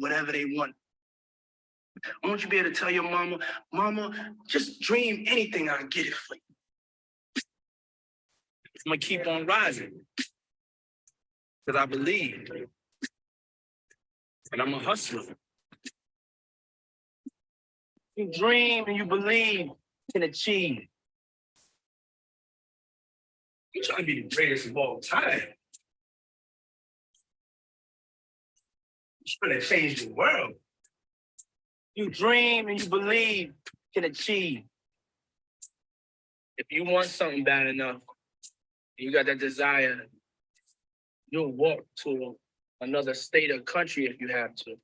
whatever they want. I want you to be able to tell your mama, mama, just dream anything, I'll get it for you. I'm going to keep on rising because I believe. And I'm a hustler. You dream and you believe you can achieve. I'm trying to be the greatest of all time. I'm trying to change the world. You dream and you believe you can achieve. If you want something bad enough, you got that desire, you'll walk to another state or country if you have to.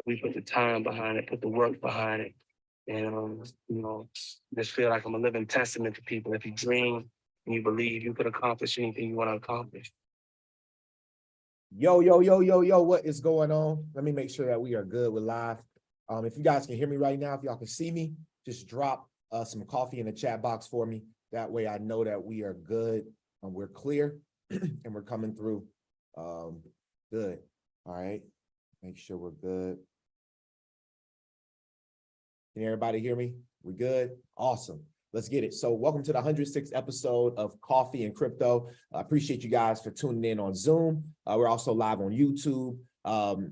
We put the time behind it, put the work behind it. And, just feel like I'm a living testament to people. If you dream and you believe, you could accomplish anything you want to accomplish. Yo, what is going on? Let me make sure that we are good with live. If you guys can hear me right now, if y'all can see me, just drop some coffee in the chat box for me. That way I know that we are good and we're clear and we're coming through good. All right, make sure we're good. Can everybody hear me? We good? Awesome. Let's get it. So welcome to the 106th episode of Coffee and Crypto. I appreciate you guys for tuning in on Zoom. We're also live on YouTube.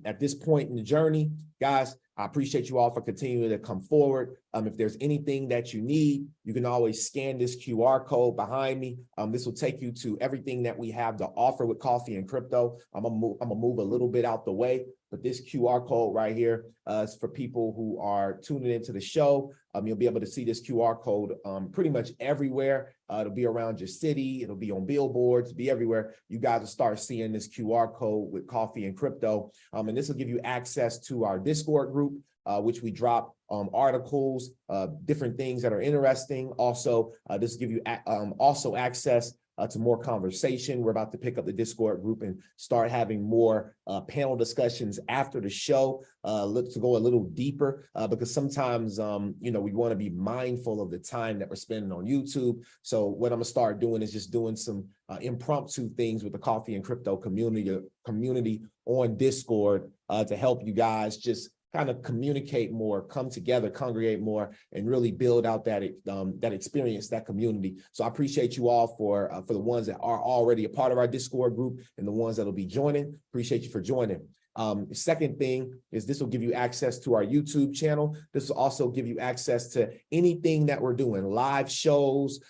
At this point in the journey, guys, I appreciate you all for continuing to come forward. If there's anything that you need, you can always scan this QR code behind me. This will take you to everything that we have to offer with Coffee and Crypto. I'm gonna move a little bit out the way, but this QR code right here is for people who are tuning into the show. You'll be able to see this QR code pretty much everywhere. It'll be around your city. It'll be on billboards, be everywhere. You guys will start seeing this QR code with Coffee and Crypto. And this will give you access to our Discord group, which we drop articles, different things that are interesting. Also, this will give you also access to more conversation. We're about to pick up the Discord group and start having more panel discussions after the show. Look to go a little deeper because sometimes, we want to be mindful of the time that we're spending on YouTube. So what I'm gonna start doing is just doing some impromptu things with the Coffee and Crypto community on Discord to help you guys just kind of communicate more, come together, congregate more, and really build out that experience, that community. So I appreciate you all for the ones that are already a part of our Discord group and the ones that will be joining. Appreciate you for joining. The second thing is this will give you access to our YouTube channel. This will also give you access to anything that we're doing, live shows,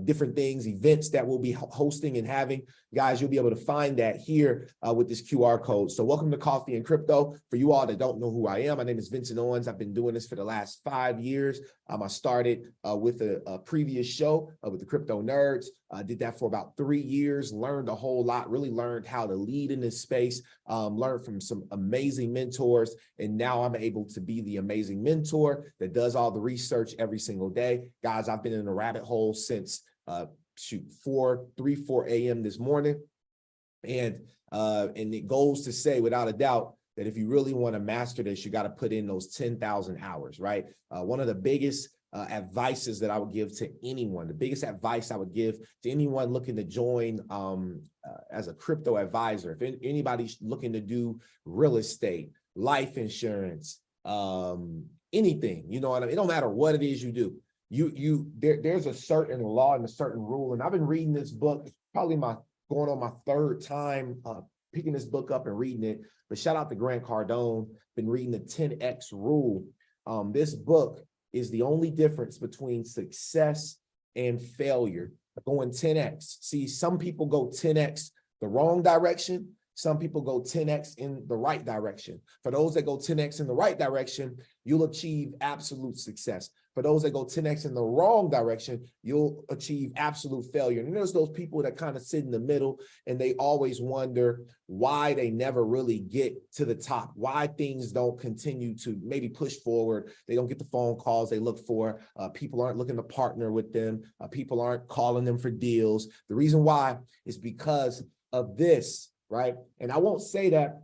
different things, events that we'll be hosting and having. Guys, you'll be able to find that here with this QR code. So welcome to Coffee and Crypto. For you all that don't know who I am, my name is Vincent Owens. I've been doing this for the last 5 years. I started with a previous show with the Crypto Nerds. I did that for about 3 years, learned a whole lot, really learned how to lead in this space, learned from some amazing mentors, and now I'm able to be the amazing mentor that does all the research every single day. Guys, I've been in a rabbit hole since 4 a.m. this morning, and it goes to say without a doubt that if you really want to master this, you got to put in those 10,000 hours, right? One of the biggest advices that I would give to anyone, the biggest advice I would give to anyone looking to join as a crypto advisor, if anybody's looking to do real estate, life insurance, anything, you know what I mean? It don't matter what it is you do. There's a certain law and a certain rule. And I've been reading this book, probably going on my third time picking this book up and reading it. But shout out to Grant Cardone, been reading the 10X rule. This book is the only difference between success and failure, going 10X. See, some people go 10X the wrong direction. Some people go 10X in the right direction. For those that go 10X in the right direction, you'll achieve absolute success. For those that go 10X in the wrong direction, you'll achieve absolute failure. And there's those people that kind of sit in the middle and they always wonder why they never really get to the top, why things don't continue to maybe push forward. They don't get the phone calls they look for. People aren't looking to partner with them. People aren't calling them for deals. The reason why is because of this, right? And I won't say that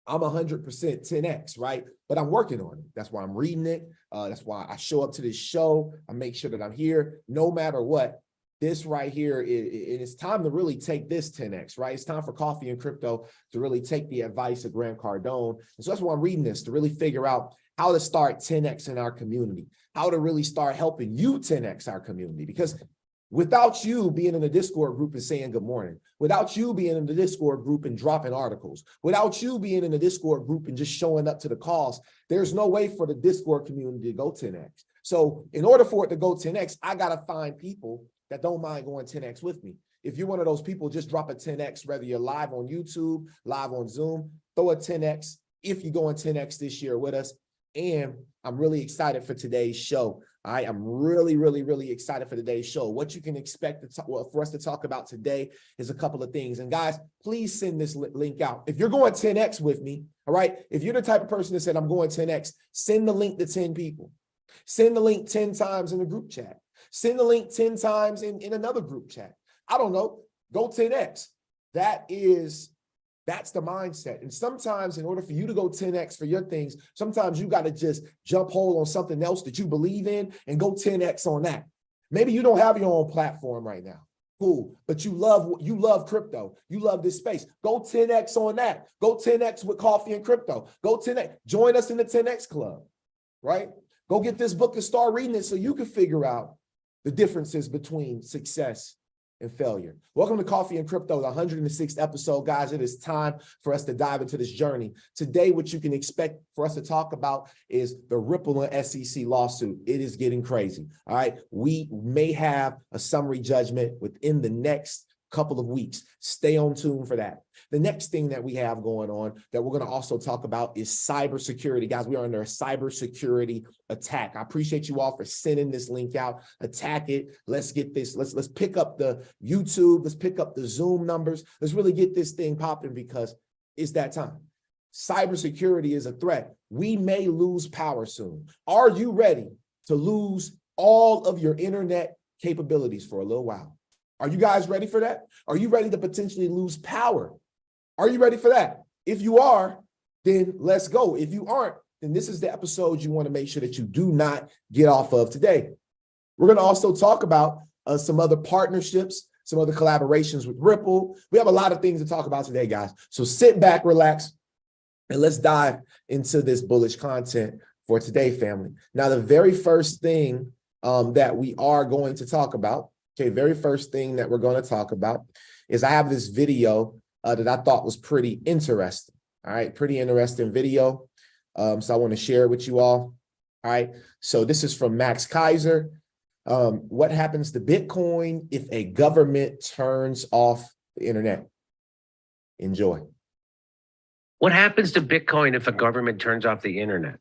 I'm 100% 10X, right? But I'm working on it. That's why I'm reading it. That's why I show up to this show. I make sure that I'm here no matter what. this right here, it's time to really take this 10X, right? It's time for Coffee and Crypto to really take the advice of Grant Cardone. And so that's why I'm reading this, to really figure out how to start 10X in our community, how to really start helping you 10X our community. Because without you being in the Discord group and saying good morning, without you being in the Discord group and dropping articles, without you being in the Discord group and just showing up to the calls, there's no way for the Discord community to go 10X. So in order for it to go 10X, I got to find people that don't mind going 10X with me. If you're one of those people, just drop a 10X, whether you're live on YouTube, live on Zoom, throw a 10X if you're going 10X this year with us. And I'm really excited for today's show. I'm really excited for today's show. What you can expect for us to talk about today is a couple of things. And guys, please send this link out. If you're going 10X with me, all right, if you're the type of person that said, I'm going 10X, send the link to 10 people. Send the link 10 times in the group chat. Send the link 10 times in another group chat. I don't know, go 10X. That's the mindset. And sometimes in order for you to go 10X for your things, sometimes you got to just jump hold on something else that you believe in and go 10X on that. Maybe you don't have your own platform right now. Cool. But you love crypto. You love this space. Go 10X on that. Go 10X with Coffee and Crypto. Go 10X. Join us in the 10X club, right? Go get this book and start reading it so you can figure out the differences between success and failure. Welcome to Coffee and Crypto, the 106th episode, guys. It is time for us to dive into this journey. Today, what you can expect for us to talk about is the Ripple and SEC lawsuit. It is getting crazy. All right. We may have a summary judgment within the next couple of weeks. Stay on tune for that. The next thing that we have going on that we're going to also talk about is cybersecurity. Guys, we are under a cybersecurity attack. I appreciate you all for sending this link out. Attack it. Let's get this. Let's pick up the YouTube. Let's pick up the Zoom numbers. Let's really get this thing popping because it's that time. Cybersecurity is a threat. We may lose power soon. Are you ready to lose all of your internet capabilities for a little while? Are you guys ready for that? Are you ready to potentially lose power? Are you ready for that? If you are, then let's go. If you aren't, then this is the episode you want to make sure that you do not get off of today. We're going to also talk about some other partnerships, some other collaborations with Ripple. We have a lot of things to talk about today, guys. So sit back, relax, and let's dive into this bullish content for today, family. Now, the very first thing that we are going to talk about, very first thing that we're going to talk about is I have this video that I thought was pretty interesting. All right, pretty interesting video. So I want to share it with you all. All right, so this is from Max Kaiser. What happens to Bitcoin if a government turns off the internet? Enjoy. What happens to Bitcoin if a government turns off the internet?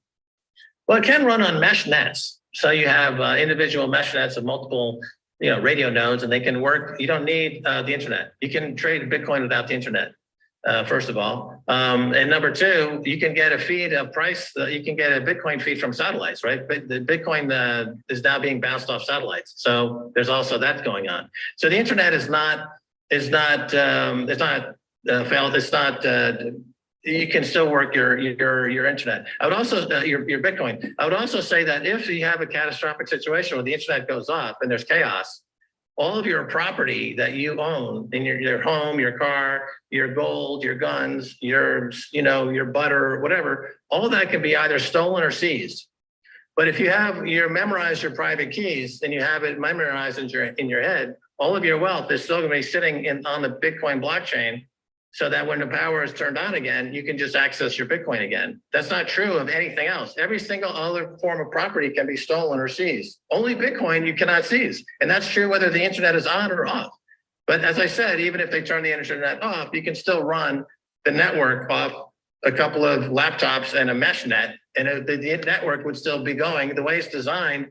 Well, it can run on mesh nets. So you have individual mesh nets of multiple radio nodes, and they can work. You don't need the internet. You can trade Bitcoin without the internet, first of all. And number two, you can get a feed of price. You can get a Bitcoin feed from satellites, right? But the Bitcoin is now being bounced off satellites. So there's also that going on. So the internet is not failed. It's not. You can still work your internet. I would also your Bitcoin. I would also say that if you have a catastrophic situation where the internet goes off and there's chaos, all of your property that you own in your home, your car, your gold, your guns, your butter, whatever, all of that can be either stolen or seized. But if you memorize your private keys and you have it memorized in your head, all of your wealth is still going to be sitting on the Bitcoin blockchain. So that when the power is turned on again, you can just access your Bitcoin again. That's not true of anything else. Every single other form of property can be stolen or seized. Only Bitcoin you cannot seize. And that's true whether the internet is on or off. But as I said, even if they turn the internet off, you can still run the network off a couple of laptops and a mesh net, and the network would still be going. The way it's designed,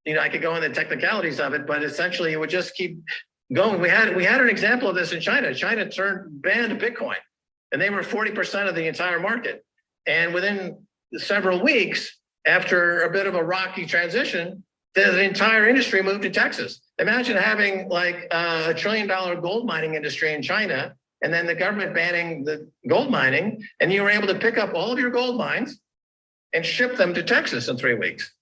I could go into the technicalities of it, but essentially it would just keep going. We had an example of this in China. China banned Bitcoin, and they were 40% of the entire market. And within several weeks, after a bit of a rocky transition, the entire industry moved to Texas. Imagine having like a $1 trillion gold mining industry in China, and then the government banning the gold mining, and you were able to pick up all of your gold mines and ship them to Texas in 3 weeks.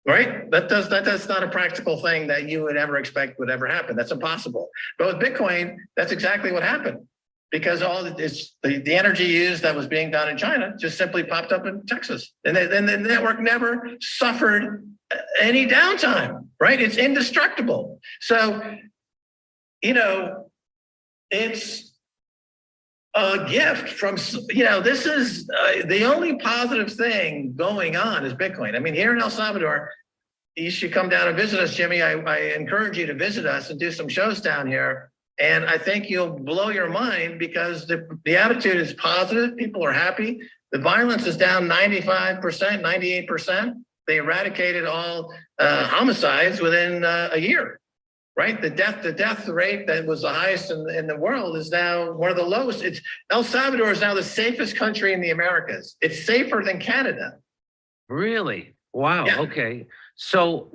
right? That's not a practical thing that you would ever expect would ever happen. That's impossible. But with Bitcoin, that's exactly what happened, because all the energy used that was being done in China just simply popped up in Texas, and the network never suffered any downtime, right? It's indestructible. So, you know, it's a gift from, you know, this is the only positive thing going on is Bitcoin. I mean, here in El Salvador, you should come down and visit us, Jimmy. I encourage you to visit us and do some shows down here. And I think you'll blow your mind, because the attitude is positive. People are happy. The violence is down 95%, 98%. They eradicated all homicides within a year, right? The death rate that was the highest in the world is now one of the lowest. El Salvador is now the safest country in the Americas. It's safer than Canada. Really? Wow. Yeah. Okay. So,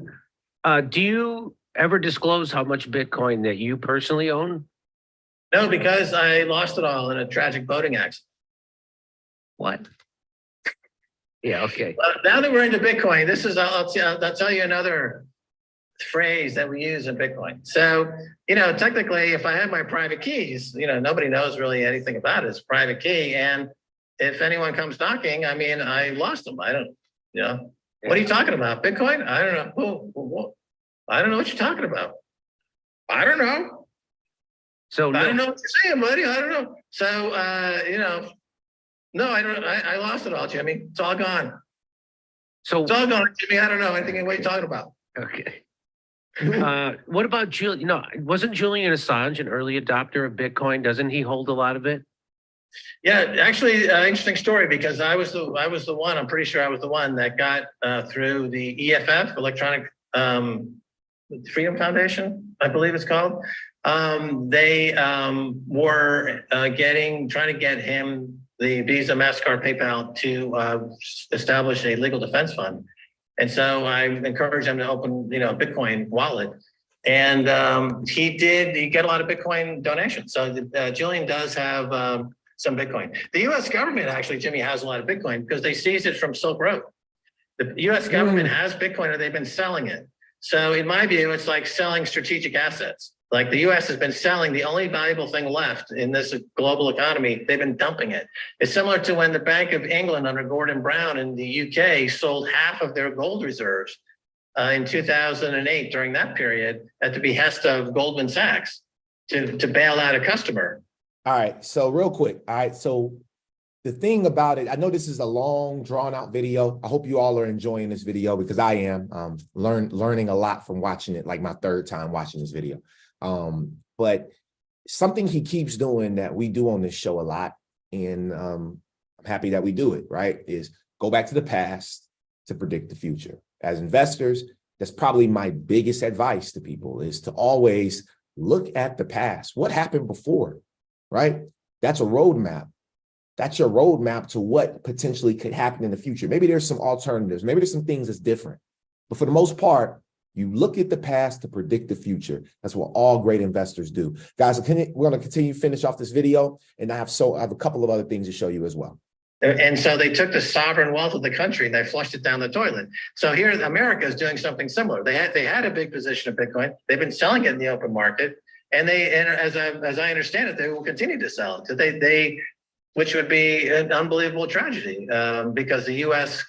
do you ever disclose how much Bitcoin that you personally own? No, because I lost it all in a tragic boating accident. What? Yeah. Okay. Well, now that we're into Bitcoin, this is, I'll tell you another phrase that we use in Bitcoin. So, you know, technically, if I had my private keys, you know, nobody knows really anything about it. It's a private key. And if anyone comes knocking, I mean, I lost them. I don't, you know, what are you talking about? Bitcoin? I don't know. I don't know what you're talking about. I don't know. So I don't know what you're saying, buddy. I don't know. So, you know, no, I don't. I lost it all, Jimmy. It's all gone. So it's all gone, Jimmy. I don't know anything. What are you talking about? Okay. What about Julian? No, wasn't Julian Assange an early adopter of Bitcoin? Doesn't he hold a lot of it? Yeah, actually, interesting story, because I was the one. I'm pretty sure I was the one that got through the EFF, Electronic Freedom Foundation, I believe it's called. They were trying to get him, the Visa, MasterCard, PayPal, to establish a legal defense fund. And so I encouraged him to open, you know, a Bitcoin wallet. And he got a lot of Bitcoin donations. So Julian does have some Bitcoin. The US government actually, Jimmy, has a lot of Bitcoin because they seized it from Silk Road. The US government has Bitcoin, and they've been selling it. So in my view, it's like selling strategic assets. Like the US has been selling the only valuable thing left in this global economy. They've been dumping it. It's similar to when the Bank of England under Gordon Brown in the UK sold half of their gold reserves in 2008 during that period at the behest of Goldman Sachs to bail out a customer. All right. So real quick. All right. So the thing about it, I know this is a long, drawn out video. I hope you all are enjoying this video, because I am learning a lot from watching it, like my third time watching this video. But something he keeps doing that we do on this show a lot, and I'm happy that we do it, right, is go back to the past to predict the future. As investors, that's probably my biggest advice to people, is to always look at the past. What happened before, right? That's a roadmap. That's your roadmap to what potentially could happen in the future. Maybe there's some alternatives. Maybe there's some things that's different. But for the most part, you look at the past to predict the future. That's what all great investors do. Guys, we're going to continue to finish off this video, and I have a couple of other things to show you as well. And so they took the sovereign wealth of the country and they flushed it down the toilet. So here, America is doing something similar. They had a big position of Bitcoin. They've been selling it in the open market, and as I understand it, they will continue to sell it. Which would be an unbelievable tragedy, because the U.S.,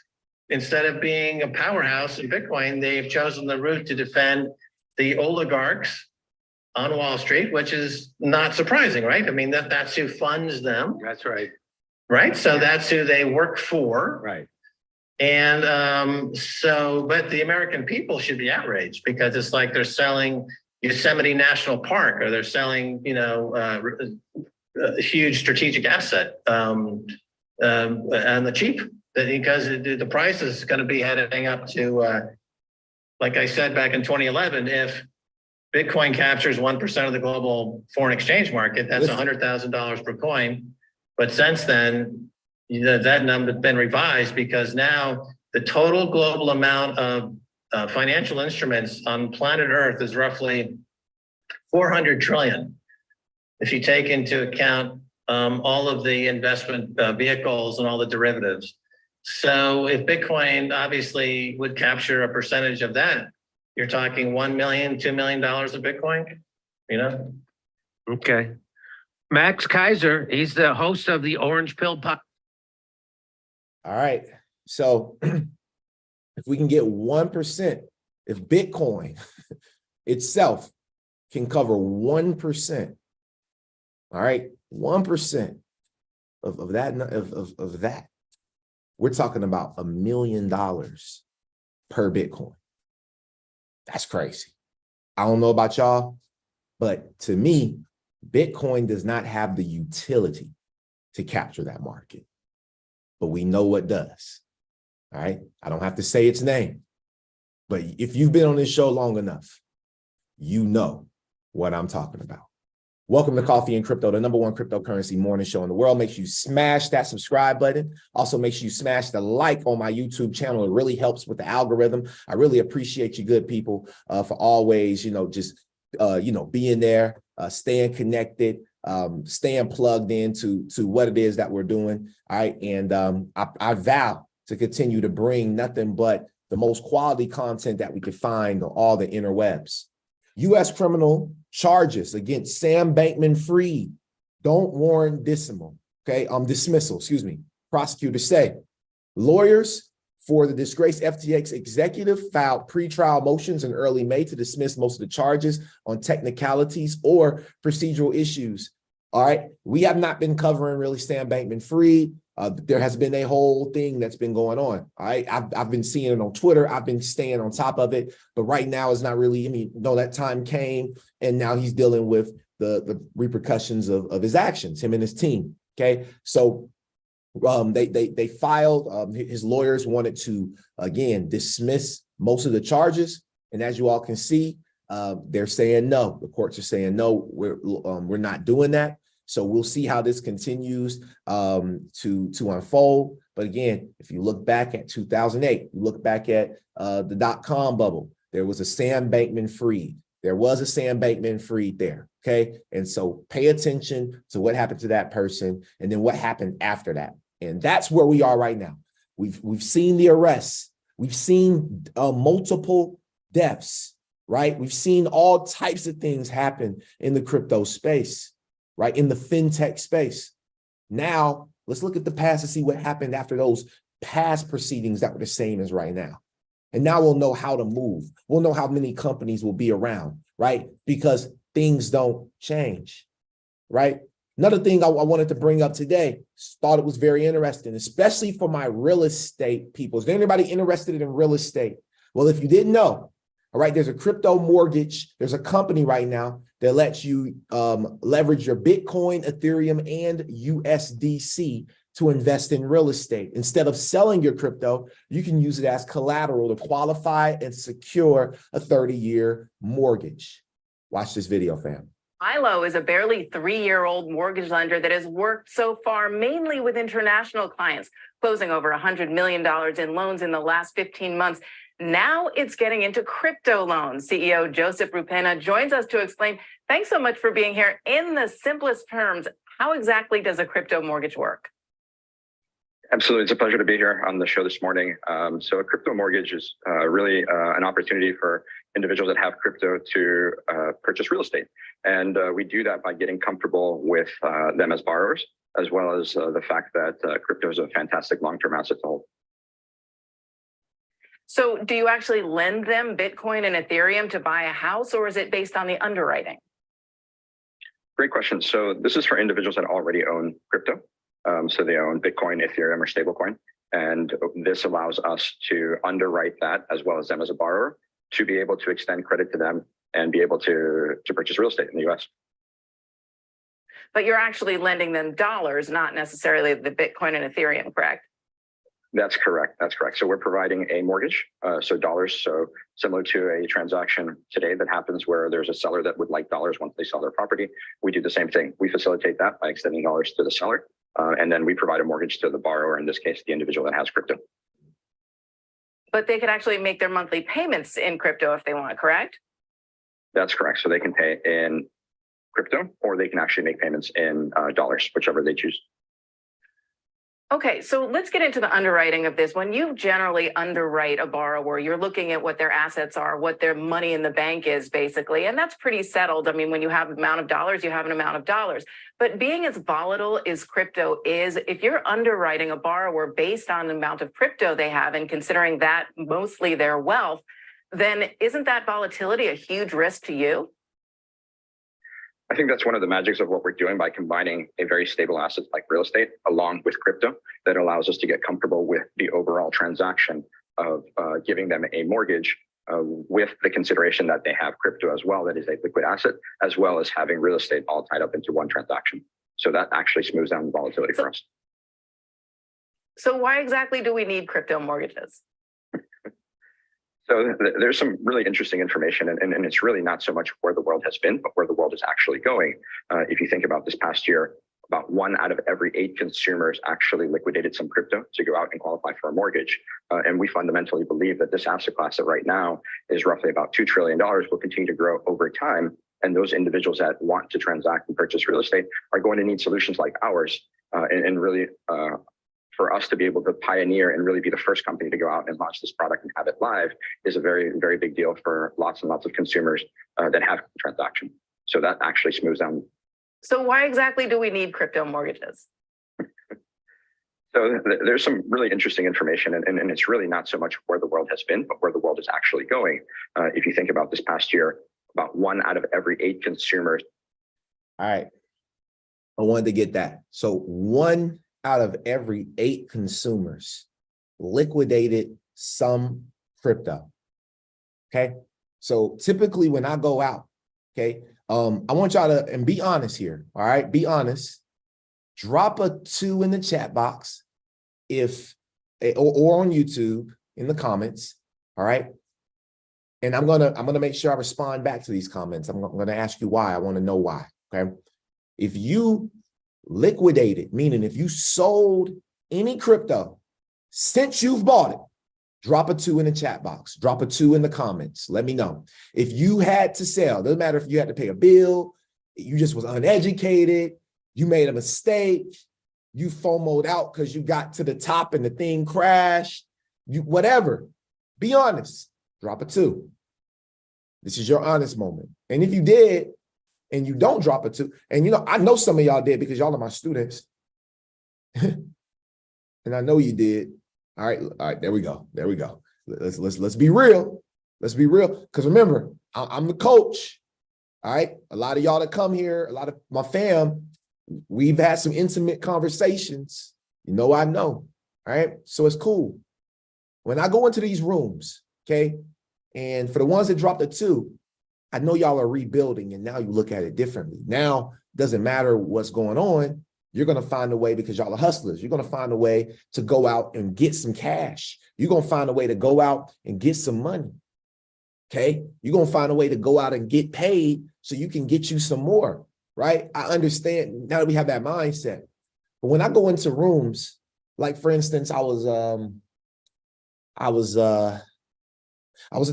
instead of being a powerhouse in Bitcoin, they've chosen the route to defend the oligarchs on Wall Street, which is not surprising, right? I mean, that's who funds them. That's right. Right. So that's who they work for. Right. And but the American people should be outraged, because it's like they're selling Yosemite National Park, or they're selling, you know, a huge strategic asset on the cheap, because the price is going to be heading up to, like I said back in 2011, if Bitcoin captures 1% of the global foreign exchange market, that's $100,000 per coin. But since then, that number has been revised, because now the total global amount of financial instruments on planet Earth is roughly 400 trillion. If you take into account all of the investment vehicles and all the derivatives. So if Bitcoin obviously would capture a percentage of that, you're talking 1 million, $2 million of Bitcoin, you know? Okay. Max Kaiser, he's the host of the Orange Pill Podcast. All right. So if we can get 1%, if Bitcoin itself can cover 1%, all right, 1% of that, we're talking about $1 million per Bitcoin. That's crazy. I don't know about y'all, but to me, Bitcoin does not have the utility to capture that market, but we know what does. All right. I don't have to say its name, but if you've been on this show long enough, you know what I'm talking about. Welcome to Coffee and Crypto, the #1 cryptocurrency morning show in the world. Make sure you smash that subscribe button. Also, make sure you smash the like on my YouTube channel. It really helps with the algorithm. I really appreciate you good people for always, just, being there, staying connected, staying plugged into what it is that we're doing. All right. And I vow to continue to bring nothing but the most quality content that we could find on all the interwebs. U.S. criminal charges against Sam Bankman-Fried don't warrant dismissal. Excuse me. Prosecutors say lawyers for the disgraced FTX executive filed pretrial motions in early May to dismiss most of the charges on technicalities or procedural issues. All right. We have not been covering really Sam Bankman-Fried. There has been a whole thing that's been going on. All right. I've been seeing it on Twitter. I've been staying on top of it. But right now it's not really, that time came and now he's dealing with the repercussions of his actions, him and his team. Okay. So they filed, his lawyers wanted to, again, dismiss most of the charges. And as you all can see, they're saying no. The courts are saying no, we're not doing that. So we'll see how this continues to unfold. But again, if you look back at 2008, you look back at the dot-com bubble, there was a Sam Bankman-Fried. There was a Sam Bankman-Fried there, okay? And so pay attention to what happened to that person and then what happened after that. And that's where we are right now. We've seen the arrests. We've seen multiple deaths, right? We've seen all types of things happen in the crypto space, right? In the fintech space. Now, let's look at the past to see what happened after those past proceedings that were the same as right now. And now we'll know how to move. We'll know how many companies will be around, right? Because things don't change, right? Another thing I wanted to bring up today, thought it was very interesting, especially for my real estate people. Is there anybody interested in real estate? Well, if you didn't know, all right, there's a crypto mortgage. There's a company right now that lets you leverage your Bitcoin, Ethereum, and USDC to invest in real estate. Instead of selling your crypto, you can use it as collateral to qualify and secure a 30-year mortgage. Watch this video, fam. Milo is a barely 3-year-old mortgage lender that has worked so far mainly with international clients, closing over $100 million in loans in the last 15 months. Now it's getting into crypto loans. CEO Joseph Rupena joins us to explain. Thanks so much for being here. In the simplest terms, how exactly does a crypto mortgage work? Absolutely. It's a pleasure to be here on the show this morning. So a crypto mortgage is really an opportunity for individuals that have crypto to purchase real estate. And we do that by getting comfortable with them as borrowers, as well as the fact that crypto is a fantastic long-term asset to hold. So do you actually lend them Bitcoin and Ethereum to buy a house, or is it based on the underwriting? Great question. So this is for individuals that already own crypto. So they own Bitcoin, Ethereum, or stablecoin. And this allows us to underwrite that as well as them as a borrower to be able to extend credit to them and be able to purchase real estate in the US. But you're actually lending them dollars, not necessarily the Bitcoin and Ethereum, correct? That's correct. That's correct. So we're providing a mortgage, so dollars. So similar to a transaction today that happens where there's a seller that would like dollars once they sell their property. We do the same thing. We facilitate that by extending dollars to the seller. And then we provide a mortgage to the borrower, in this case, the individual that has crypto. But they could actually make their monthly payments in crypto if they want, correct? That's correct. So they can pay in crypto, or they can actually make payments in dollars, whichever they choose. Okay, so let's get into the underwriting of this. When you generally underwrite a borrower, you're looking at what their assets are, what their money in the bank is, basically, and that's pretty settled. I mean, when you have an amount of dollars, you have an amount of dollars. But being as volatile as crypto is, if you're underwriting a borrower based on the amount of crypto they have and considering that mostly their wealth, then isn't that volatility a huge risk to you? I think that's one of the magics of what we're doing by combining a very stable asset like real estate along with crypto that allows us to get comfortable with the overall transaction of giving them a mortgage with the consideration that they have crypto as well, that is a liquid asset, as well as having real estate all tied up into one transaction. So that actually smooths down the volatility for us. So why exactly do we need crypto mortgages? So there's some really interesting information, and it's really not so much where the world has been, but where the world is actually going. If you think about this past year, about 1 out of every 8 consumers actually liquidated some crypto to go out and qualify for a mortgage. And we fundamentally believe that this asset class that right now is roughly about $2 trillion will continue to grow over time. And those individuals that want to transact and purchase real estate are going to need solutions like ours, and really for us to be able to pioneer and really be the first company to go out and launch this product and have it live is a very, very big deal for lots and lots of consumers that have transaction. So that actually smooths down. So why exactly do we need crypto mortgages? So there's some really interesting information, and it's really not so much where the world has been, but where the world is actually going. If you think about this past year, about 1 out of every 8 consumers. All right. I wanted to get that. So 1 out of every 8 consumers liquidated some crypto. Okay. So typically when I go out, okay, I want y'all to, and be honest here. All right. Be honest. Drop a 2 in the chat box if, or on YouTube in the comments. All right. And I'm going to make sure I respond back to these comments. I'm going to ask you why. I want to know why. Okay. If you liquidated, meaning if you sold any crypto since you've bought it, drop a 2 in the chat box, drop a 2 in the comments. Let me know. If you had to sell, doesn't matter if you had to pay a bill, you just was uneducated, you made a mistake, you FOMO'd out because you got to the top and the thing crashed, you whatever. Be honest, drop a 2. This is your honest moment. And if you did, and you don't drop a 2, and you know, I know some of y'all did because y'all are my students. And I know you did. All right, there we go. There we go. Let's be real. Let's be real. Because remember, I'm the coach. All right. A lot of y'all that come here, a lot of my fam, we've had some intimate conversations. You know, I know. All right. So it's cool. When I go into these rooms, okay, and for the ones that dropped a 2, I know y'all are rebuilding, and now you look at it differently. Now, doesn't matter what's going on. You're going to find a way, because y'all are hustlers. You're going to find a way to go out and get some cash. You're going to find a way to go out and get some money. Okay. You're going to find a way to go out and get paid so you can get you some more. Right. I understand now that we have that mindset. But when I go into rooms, like for instance, I was at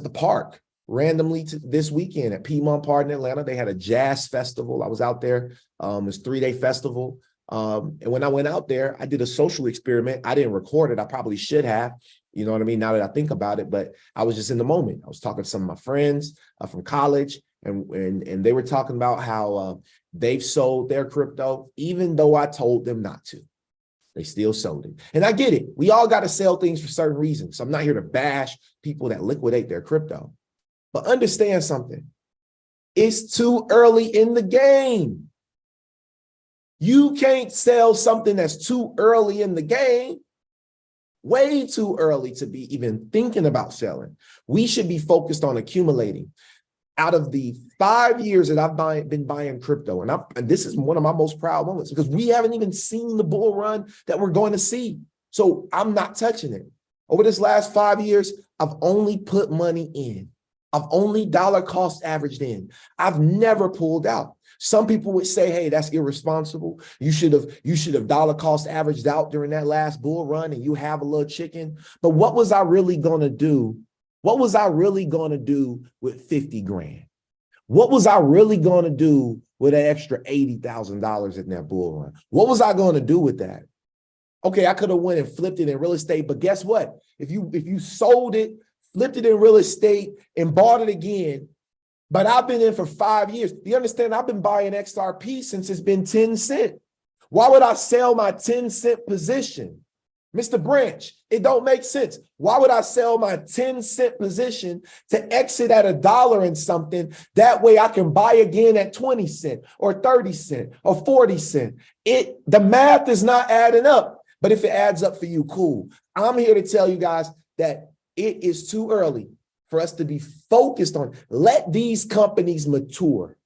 the park randomly this weekend at Piedmont Park in Atlanta. They had a jazz festival. I was out there. It was a 3-day festival. And when I went out there, I did a social experiment. I didn't record it. I probably should have, you know what I mean? Now that I think about it, but I was just in the moment. I was talking to some of my friends from college, and they were talking about how they've sold their crypto, even though I told them not to. They still sold it. And I get it. We all got to sell things for certain reasons. So I'm not here to bash people that liquidate their crypto. But understand something. It's too early in the game. You can't sell something that's too early in the game. Way too early to be even thinking about selling. We should be focused on accumulating. Out of the 5 years that I've been buying crypto, and this is one of my most proud moments, because we haven't even seen the bull run that we're going to see. So I'm not touching it. Over this last 5 years, I've only put money in. I've only dollar cost averaged in. I've never pulled out. Some people would say, hey, that's irresponsible. You should have dollar cost averaged out during that last bull run and you have a little chicken. But what was I really going to do? What was I really going to do with 50 grand? What was I really going to do with an extra $80,000 in that bull run? What was I going to do with that? Okay, I could have went and flipped it in real estate, but guess what? If you sold it, flipped it in real estate, and bought it again, but I've been in for 5 years. Do you understand? I've been buying XRP since it's been 10 cents. Why would I sell my 10-cent position? Mr. Branch, it don't make sense. Why would I sell my 10-cent position to exit at $1 and something? That way I can buy again at 20 cents or 30 cents or 40 cents. The math is not adding up, but if it adds up for you, cool. I'm here to tell you guys that it is too early for us to be focused on. Let these companies mature.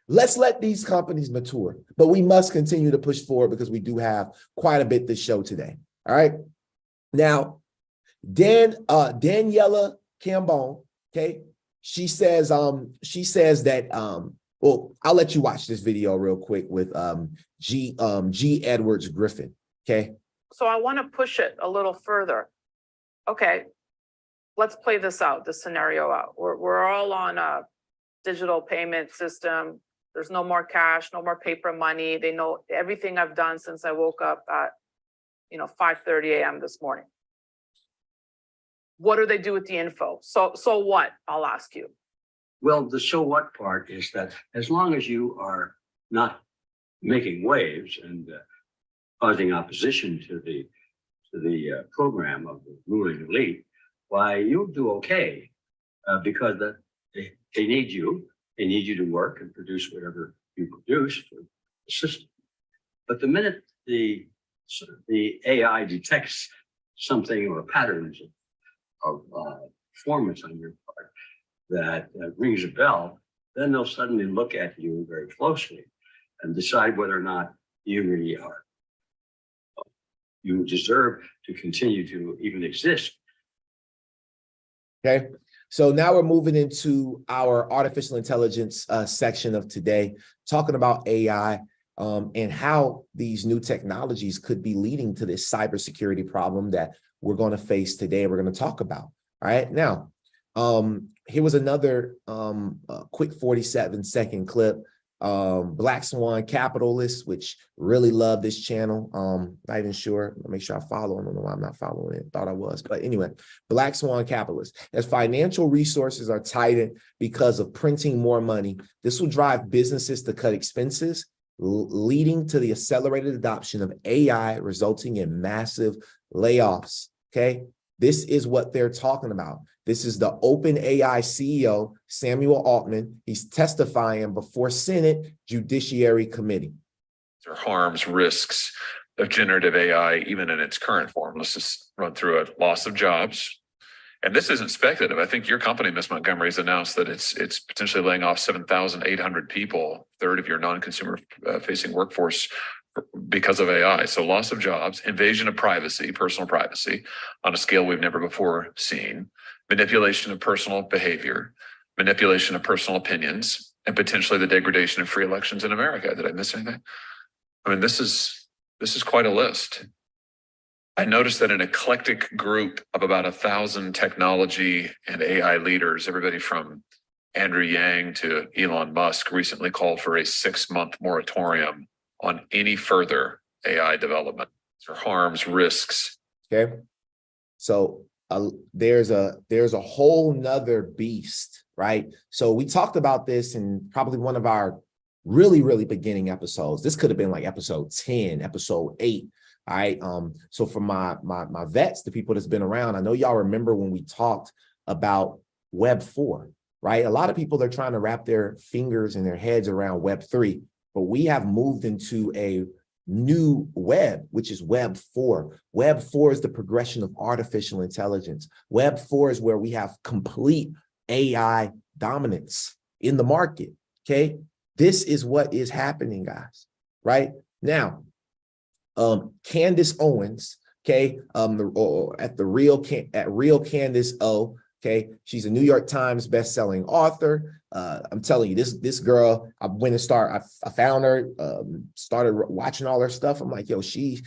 Let's let these companies mature, but we must continue to push forward because we do have quite a bit to show today. All right. Now, Daniela Cambone, okay, she says that well, I'll let you watch this video real quick with G. Edwards Griffin. Okay. So I want to push it a little further. Okay, let's play this out, this scenario out. We're all on a digital payment system. There's no more cash, no more paper money. They know everything I've done since I woke up at 5:30 a.m. this morning. What do they do with the info? So what? I'll ask you. Well, the so what part is that as long as you are not making waves and causing opposition to the program of the ruling elite, why you'll do okay because they need you. They need you to work and produce whatever you produce for the system. But the minute the AI detects something or patterns of performance on your part that rings a bell, then they'll suddenly look at you very closely and decide whether or not you really are. You deserve to continue to even exist. Okay. So now we're moving into our artificial intelligence section of today, talking about AI and how these new technologies could be leading to this cybersecurity problem that we're going to face today. We're going to talk about. All right. Now, here was another quick 47-second clip. Black Swan Capitalist, which really love this channel. Not even sure. I'll make sure I follow. I don't know why I'm not following it. Thought I was, but anyway, Black Swan Capitalist. As financial resources are tightened because of printing more money, this will drive businesses to cut expenses, leading to the accelerated adoption of AI, resulting in massive layoffs. Okay, this is what they're talking about. This is the OpenAI CEO, Samuel Altman. He's testifying before Senate Judiciary Committee. There are harms, risks of generative AI, even in its current form. Let's just run through it. Loss of jobs. And this isn't speculative. I think your company, Ms. Montgomery, has announced that it's potentially laying off 7,800 people, a third of your non-consumer facing workforce because of AI. So loss of jobs, invasion of privacy, personal privacy on a scale we've never before seen, manipulation of personal behavior, manipulation of personal opinions, and potentially the degradation of free elections in America. Did I miss anything? I mean, this is quite a list. I noticed that an eclectic group of about 1,000 technology and AI leaders, everybody from Andrew Yang to Elon Musk, recently called for a 6-month moratorium on any further AI development or harms, risks. Okay, so there's a whole nother beast, right? So we talked about this in probably one of our really beginning episodes. This could have been like episode 10, episode 8. All right. So for my vets, the people that's been around, I know y'all remember when we talked about Web 4, right? A lot of people are trying to wrap their fingers and their heads around Web 3, but we have moved into a new web, which is Web 4. Web 4 is the progression of artificial intelligence. Web 4 is where we have complete AI dominance in the market. Okay. This is what is happening, guys, right? Now, Candace Owens, okay, at Real Candace O, okay, she's a New York Times bestselling author. I'm telling you, this girl, I went and I found her, started watching all her stuff. I'm like, yo, she's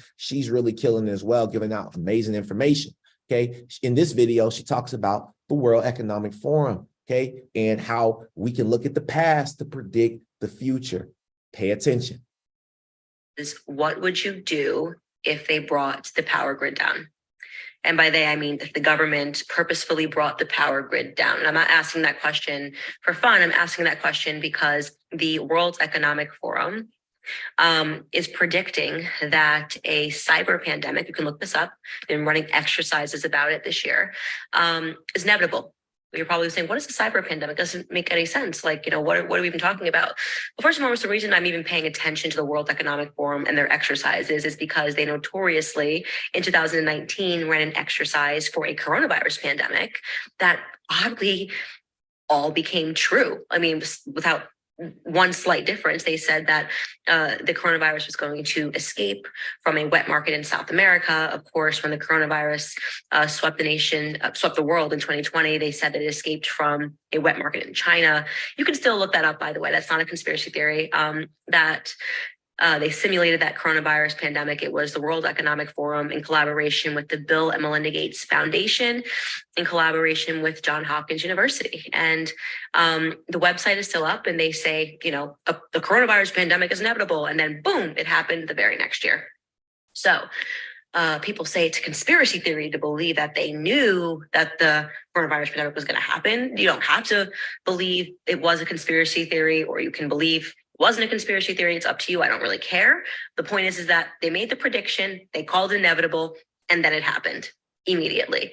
really killing it as well, giving out amazing information. Okay, in this video, she talks about the World Economic Forum, okay, and how we can look at the past to predict the future. Pay attention. Is what would you do if they brought the power grid down. And by they, I mean if the government purposefully brought the power grid down. And I'm not asking that question for fun. I'm asking that question because the World Economic Forum is predicting that a cyber pandemic, you can look this up, been running exercises about it this year, is inevitable. You're probably saying, what is a cyber pandemic? Doesn't make any sense. Like, what are we even talking about? Well, first and foremost, the reason I'm even paying attention to the World Economic Forum and their exercises is because they notoriously in 2019 ran an exercise for a coronavirus pandemic that oddly all became true. I mean, without one slight difference, they said that the coronavirus was going to escape from a wet market in South America. Of course, when the coronavirus swept the world in 2020, they said that it escaped from a wet market in China. You can still look that up, by the way. That's not a conspiracy theory. They simulated that coronavirus pandemic. It was the World Economic Forum in collaboration with the Bill and Melinda Gates Foundation, in collaboration with Johns Hopkins University. And the website is still up, and they say, the coronavirus pandemic is inevitable. And then boom, it happened the very next year. So people say it's a conspiracy theory to believe that they knew that the coronavirus pandemic was going to happen. You don't have to believe it was a conspiracy theory, or you can believe it wasn't a conspiracy theory. It's up to you. I don't really care. The point is that they made the prediction, they called it inevitable, and then it happened immediately.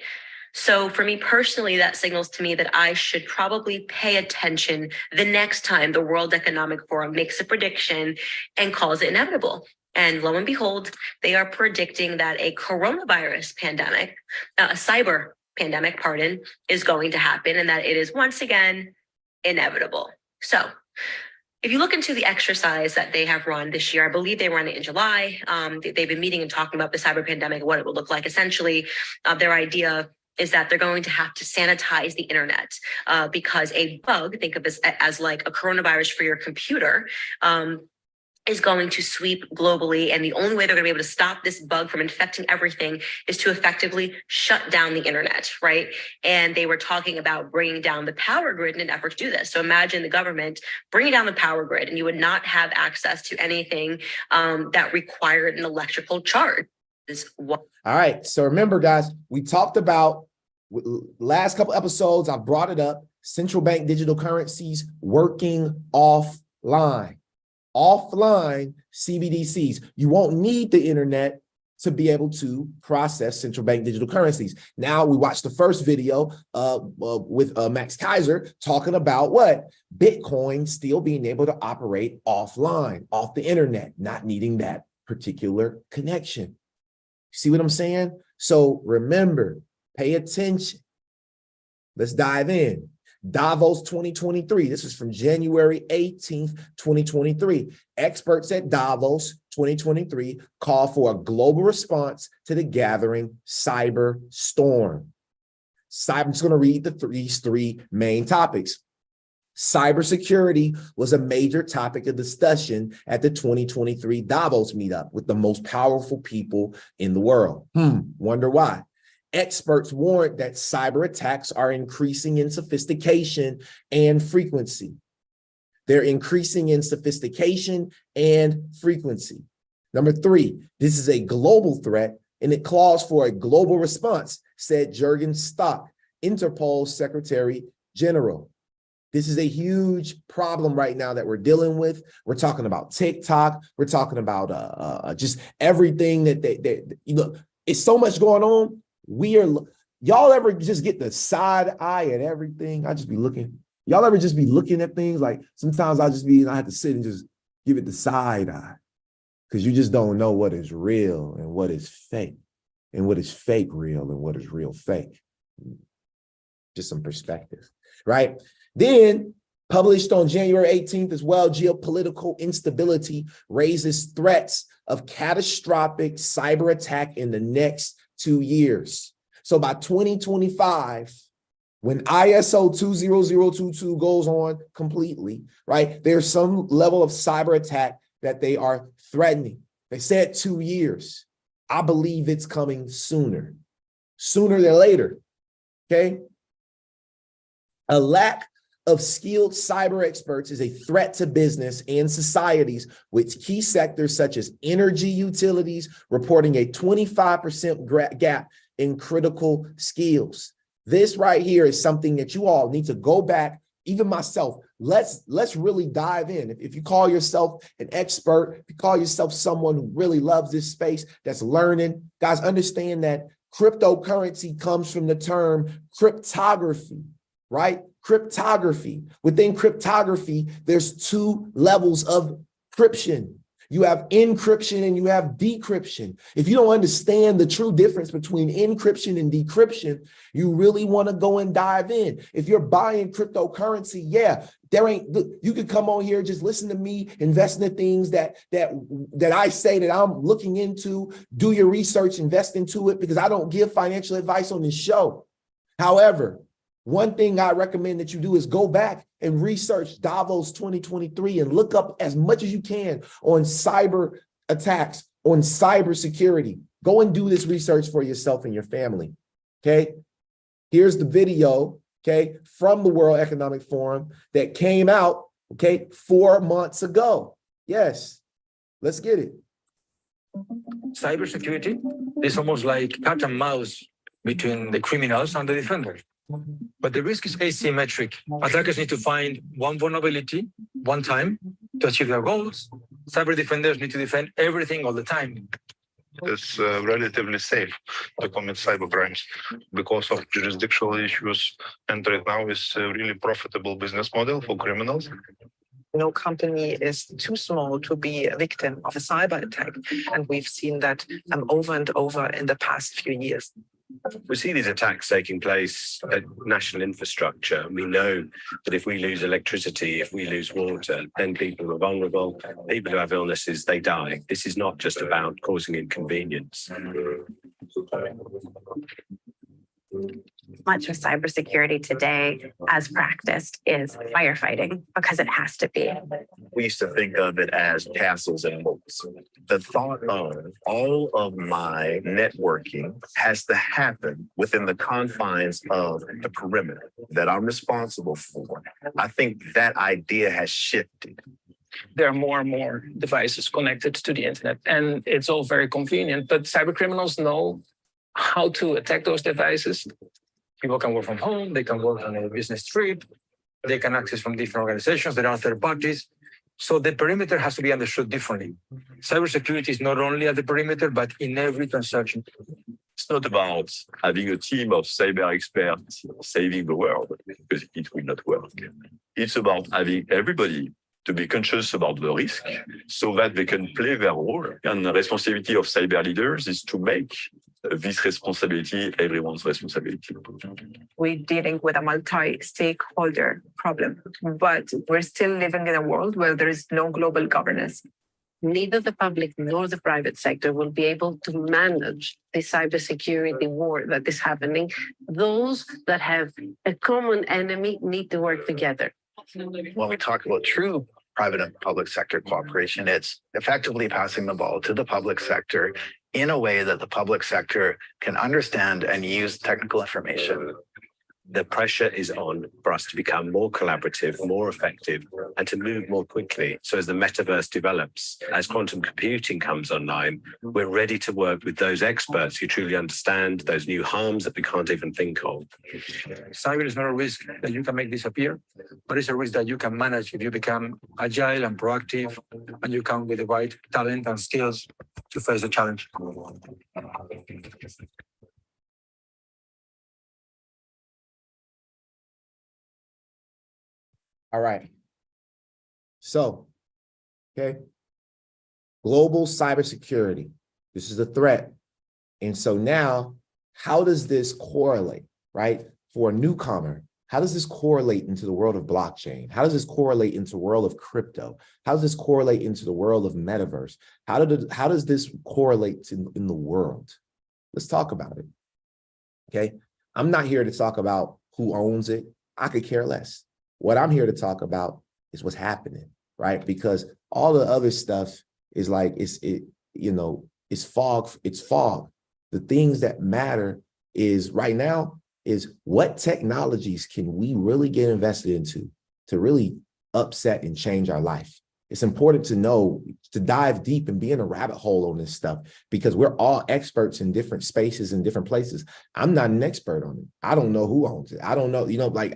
So for me personally, that signals to me that I should probably pay attention the next time the World Economic Forum makes a prediction and calls it inevitable. And lo and behold, they are predicting that a coronavirus pandemic, a cyber pandemic, is going to happen, and that it is once again inevitable. So if you look into the exercise that they have run this year, I believe they ran it in July. They've been meeting and talking about the cyber pandemic, what it will look like. Essentially, their idea is that they're going to have to sanitize the internet because a bug, think of this as like a coronavirus for your computer, is going to sweep globally. And the only way they're going to be able to stop this bug from infecting everything is to effectively shut down the internet, right? And they were talking about bringing down the power grid in an effort to do this. So imagine the government bringing down the power grid, and you would not have access to anything that required an electrical charge. All right. So remember, guys, we talked about last couple episodes, I brought it up, central bank digital currencies working offline. Offline CBDCs. You won't need the internet to be able to process central bank digital currencies. Now, we watched the first video with Max Kaiser talking about what? Bitcoin still being able to operate offline, off the internet, not needing that particular connection. See what I'm saying? So remember, pay attention. Let's dive in. Davos 2023. This is from January 18th, 2023. Experts at Davos 2023 call for a global response to the gathering cyber storm. I'm just going to read these three main topics. Cybersecurity was a major topic of discussion at the 2023 Davos meetup with the most powerful people in the world. Wonder why? Experts warned that cyber attacks are increasing in sophistication and frequency. They're increasing in sophistication and frequency. Number three, this is a global threat, and it calls for a global response, said Jürgen Stock, Interpol's Secretary General. This is a huge problem right now that we're dealing with. We're talking about TikTok. We're talking about just everything it's so much going on. Y'all ever just get the side eye at everything? I just be looking. Y'all ever just be looking at things? Like sometimes I have to sit and just give it the side eye because you just don't know what is real and what is fake, and what is fake real and what is real fake. Just some perspective, right? Then published on January 18th as well, geopolitical instability raises threats of catastrophic cyber attack in the next 2 years. So by 2025, when ISO 20022 goes on completely, right, there's some level of cyber attack that they are threatening. They said 2 years. I believe it's coming sooner than later, okay? A lack of skilled cyber experts is a threat to business and societies, with key sectors such as energy utilities reporting a 25% gap in critical skills. This right here is something that you all need to go back, even myself. Let's really dive in. If you call yourself an expert, if you call yourself someone who really loves this space, that's learning, guys, understand that cryptocurrency comes from the term cryptography, right? Cryptography. Within cryptography, there's two levels of encryption. You have encryption and you have decryption. If you don't understand the true difference between encryption and decryption, you really want to go and dive in. If you're buying cryptocurrency, yeah, you could come on here, just listen to me, invest in the things that I say that I'm looking into, do your research, invest into it, because I don't give financial advice on this show. However, one thing I recommend that you do is go back and research Davos 2023 and look up as much as you can on cyber attacks, on cyber security. Go and do this research for yourself and your family, okay? Here's the video, okay, from the World Economic Forum that came out, okay, 4 months ago. Yes, let's get it. Cybersecurity is almost like cat and mouse between the criminals and the defenders. But the risk is asymmetric. Attackers need to find one vulnerability, one time, to achieve their goals. Cyber defenders need to defend everything all the time. It's relatively safe to commit cyber crimes because of jurisdictional issues. And right now is a really profitable business model for criminals. No company is too small to be a victim of a cyber attack. And we've seen that over and over in the past few years. We see these attacks taking place at national infrastructure. We know that if we lose electricity, if we lose water, then people are vulnerable. People who have illnesses, they die. This is not just about causing inconvenience. Much of cybersecurity today, as practiced, is firefighting because it has to be. We used to think of it as castles and moats. The thought of all of my networking has to happen within the confines of the perimeter that I'm responsible for. I think that idea has shifted. There are more and more devices connected to the internet, and it's all very convenient, but cyber criminals know how to attack those devices. People can work from home, they can work on a business trip, they can access from different organizations, there are third parties. So the perimeter has to be understood differently. Cybersecurity is not only at the perimeter, but in every transaction. It's not about having a team of cyber experts saving the world, because it will not work. It's about having everybody to be conscious about the risk so that they can play their role. And the responsibility of cyber leaders is to make this responsibility everyone's responsibility. We're dealing with a multi-stakeholder problem, but we're still living in a world where there is no global governance. Neither the public nor the private sector will be able to manage the cybersecurity war that is happening. Those that have a common enemy need to work together. When we talk about true private and public sector cooperation, it's effectively passing the ball to the public sector in a way that the public sector can understand and use technical information. The pressure is on for us to become more collaborative, more effective, and to move more quickly. So as the metaverse develops, as quantum computing comes online, we're ready to work with those experts who truly understand those new harms that we can't even think of. Cyber is not a risk that you can make disappear, but it's a risk that you can manage if you become agile and proactive, and you come with the right talent and skills to face the challenge. All right. So, okay. Global cybersecurity. This is a threat. And so now, how does this correlate, right? For a newcomer, how does this correlate into the world of blockchain? How does this correlate into the world of crypto? How does this correlate into the world of metaverse? How does this correlate in the world? Let's talk about it. Okay. I'm not here to talk about who owns it. I could care less. What I'm here to talk about is what's happening, right? Because all the other stuff is like, it's fog. It's fog. The things that matter is right now, is what technologies can we really get invested into to really upset and change our life? It's important to know, to dive deep and be in a rabbit hole on this stuff, because we're all experts in different spaces and different places. I'm not an expert on it. I don't know who owns it. I don't know, like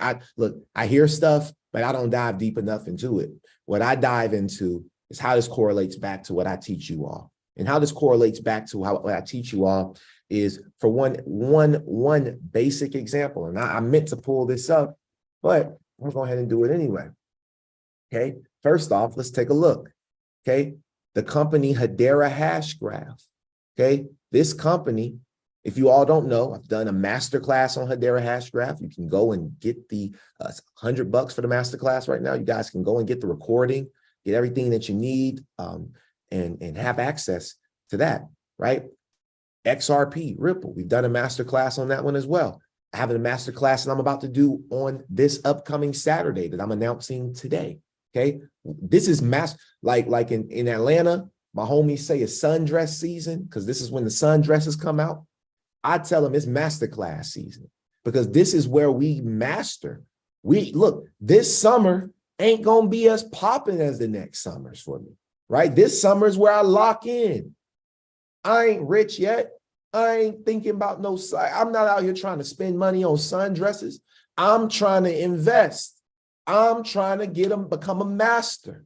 I hear stuff, but I don't dive deep enough into it. What I dive into is how this correlates back to what I teach you all. And how this correlates back to what I teach you all is, for one basic example. And I meant to pull this up, but I'm gonna go ahead and do it anyway. Okay, first off, let's take a look. Okay, the company Hedera Hashgraph. Okay, this company, if you all don't know, I've done a masterclass on Hedera Hashgraph. You can go and get the $100 for the masterclass right now. You guys can go and get the recording, get everything that you need, and have access to that, right? XRP, Ripple, we've done a masterclass on that one as well. I have a masterclass that I'm about to do on this upcoming Saturday that I'm announcing today. Okay, this is like in Atlanta, my homies say it's sundress season, because this is when the sundresses come out. I tell them it's masterclass season, because this is where we master. Look, this summer ain't gonna be as popping as the next summers for me, right? This summer is where I lock in. I ain't rich yet. I ain't thinking about no side. I'm not out here trying to spend money on sundresses. I'm trying to invest. I'm trying to become a master.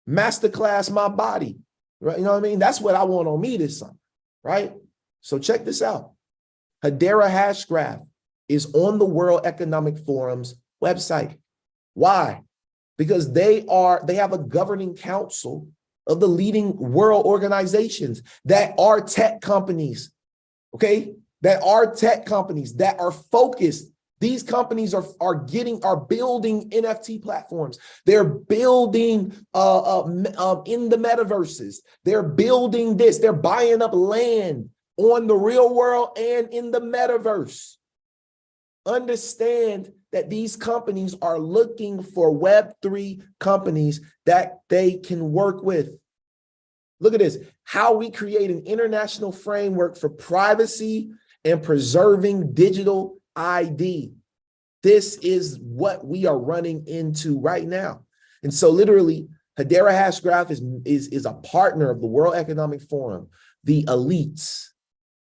Masterclass my body. Right? You know what I mean? That's what I want on me this summer, right? So check this out. Hedera Hashgraph is on the World Economic Forum's website. Why? Because they have a governing council of the leading world organizations that are tech companies, okay? That are tech companies that are focused. These companies are building NFT platforms. They're building in the metaverses. They're building this. They're buying up land on the real world and in the metaverse. Understand that these companies are looking for Web3 companies that they can work with. Look at this, how we create an international framework for privacy and preserving digital ID. This is what we are running into right now. And so literally, Hedera Hashgraph is a partner of the World Economic Forum, the elites.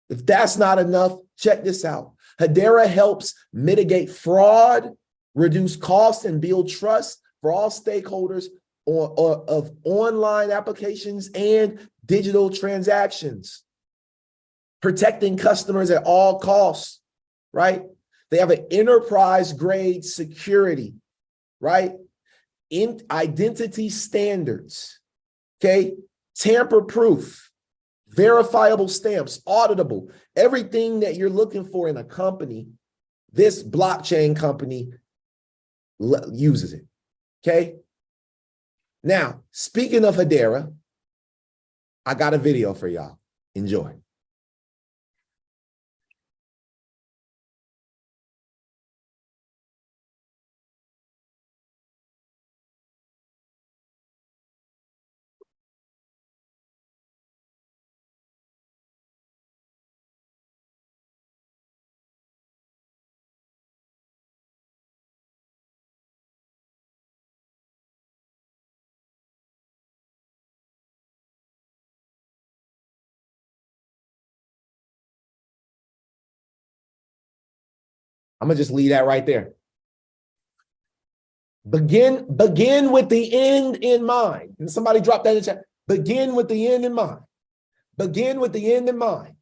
If that's not enough, check this out. Hedera helps mitigate fraud, reduce costs, and build trust for all stakeholders of online applications and digital transactions, protecting customers at all costs, right? They have an enterprise-grade security, right? In identity standards, okay? Tamper-proof, verifiable stamps, auditable, everything that you're looking for in a company, this blockchain company uses it, okay? Now, speaking of Hedera, I got a video for y'all. Enjoy. I'm gonna just leave that right there. Begin with the end in mind. And somebody drop that in the chat. Begin with the end in mind. Begin with the end in mind.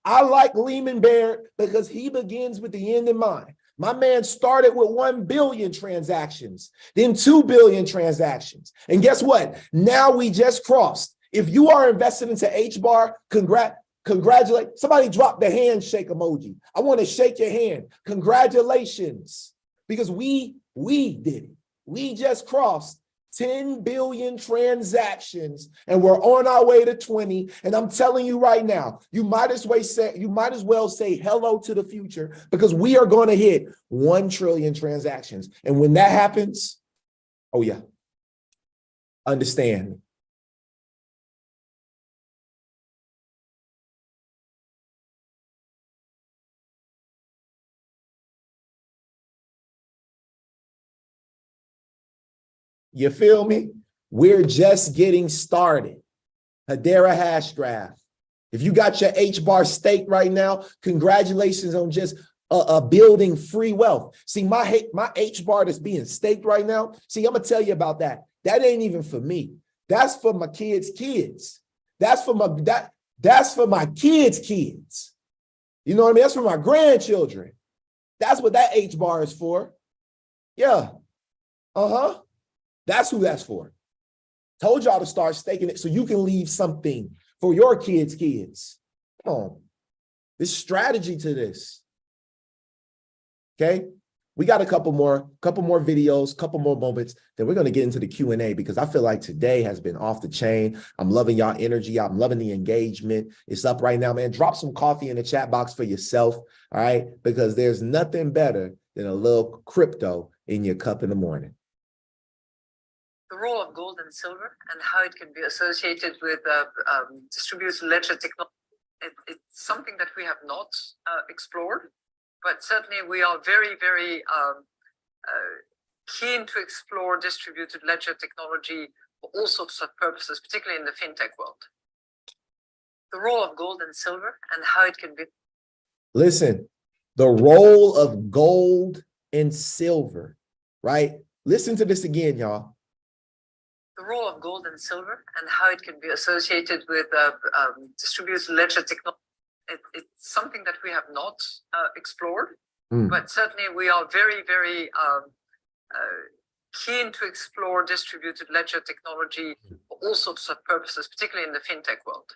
I like Lehman Barrett because he begins with the end in mind. My man started with 1 billion transactions, then 2 billion transactions. And guess what? Now we just crossed. If you are invested into HBAR, congratulate. Somebody drop the handshake emoji. I want to shake your hand. Congratulations. Because we did it. We just crossed 10 billion transactions and we're on our way to 20. And I'm telling you right now, you might as well say hello to the future, because we are going to hit 1 trillion transactions. And when that happens, oh yeah, understand. You feel me? We're just getting started. Hedera hash graph. If you got your H-bar staked right now, congratulations on just building free wealth. See, my H-bar that's being staked right now, see, I'm going to tell you about that. That ain't even for me. That's for my kids. That's for my kids. You know what I mean? That's for my grandchildren. That's what that H-bar is for. Yeah. That's who that's for. Told y'all to start staking it so you can leave something for your kids' kids. Come on. There's strategy to this. Okay? We got a couple more videos, couple more moments. Then we're going to get into the Q&A because I feel like today has been off the chain. I'm loving y'all energy. I'm loving the engagement. It's up right now, man. Drop some coffee in the chat box for yourself, all right? Because there's nothing better than a little crypto in your cup in the morning. The role of gold and silver and how it can be associated with distributed ledger technology. It's something that we have not explored, but certainly we are very, very keen to explore distributed ledger technology for all sorts of purposes, particularly in the fintech world. The role of gold and silver and how it can be. Listen, the role of gold and silver, right? Listen to this again, y'all. The role of gold and silver and how it can be associated with distributed ledger technology. It's something that we have not explored, but certainly we are very, very keen to explore distributed ledger technology for all sorts of purposes, particularly in the fintech world.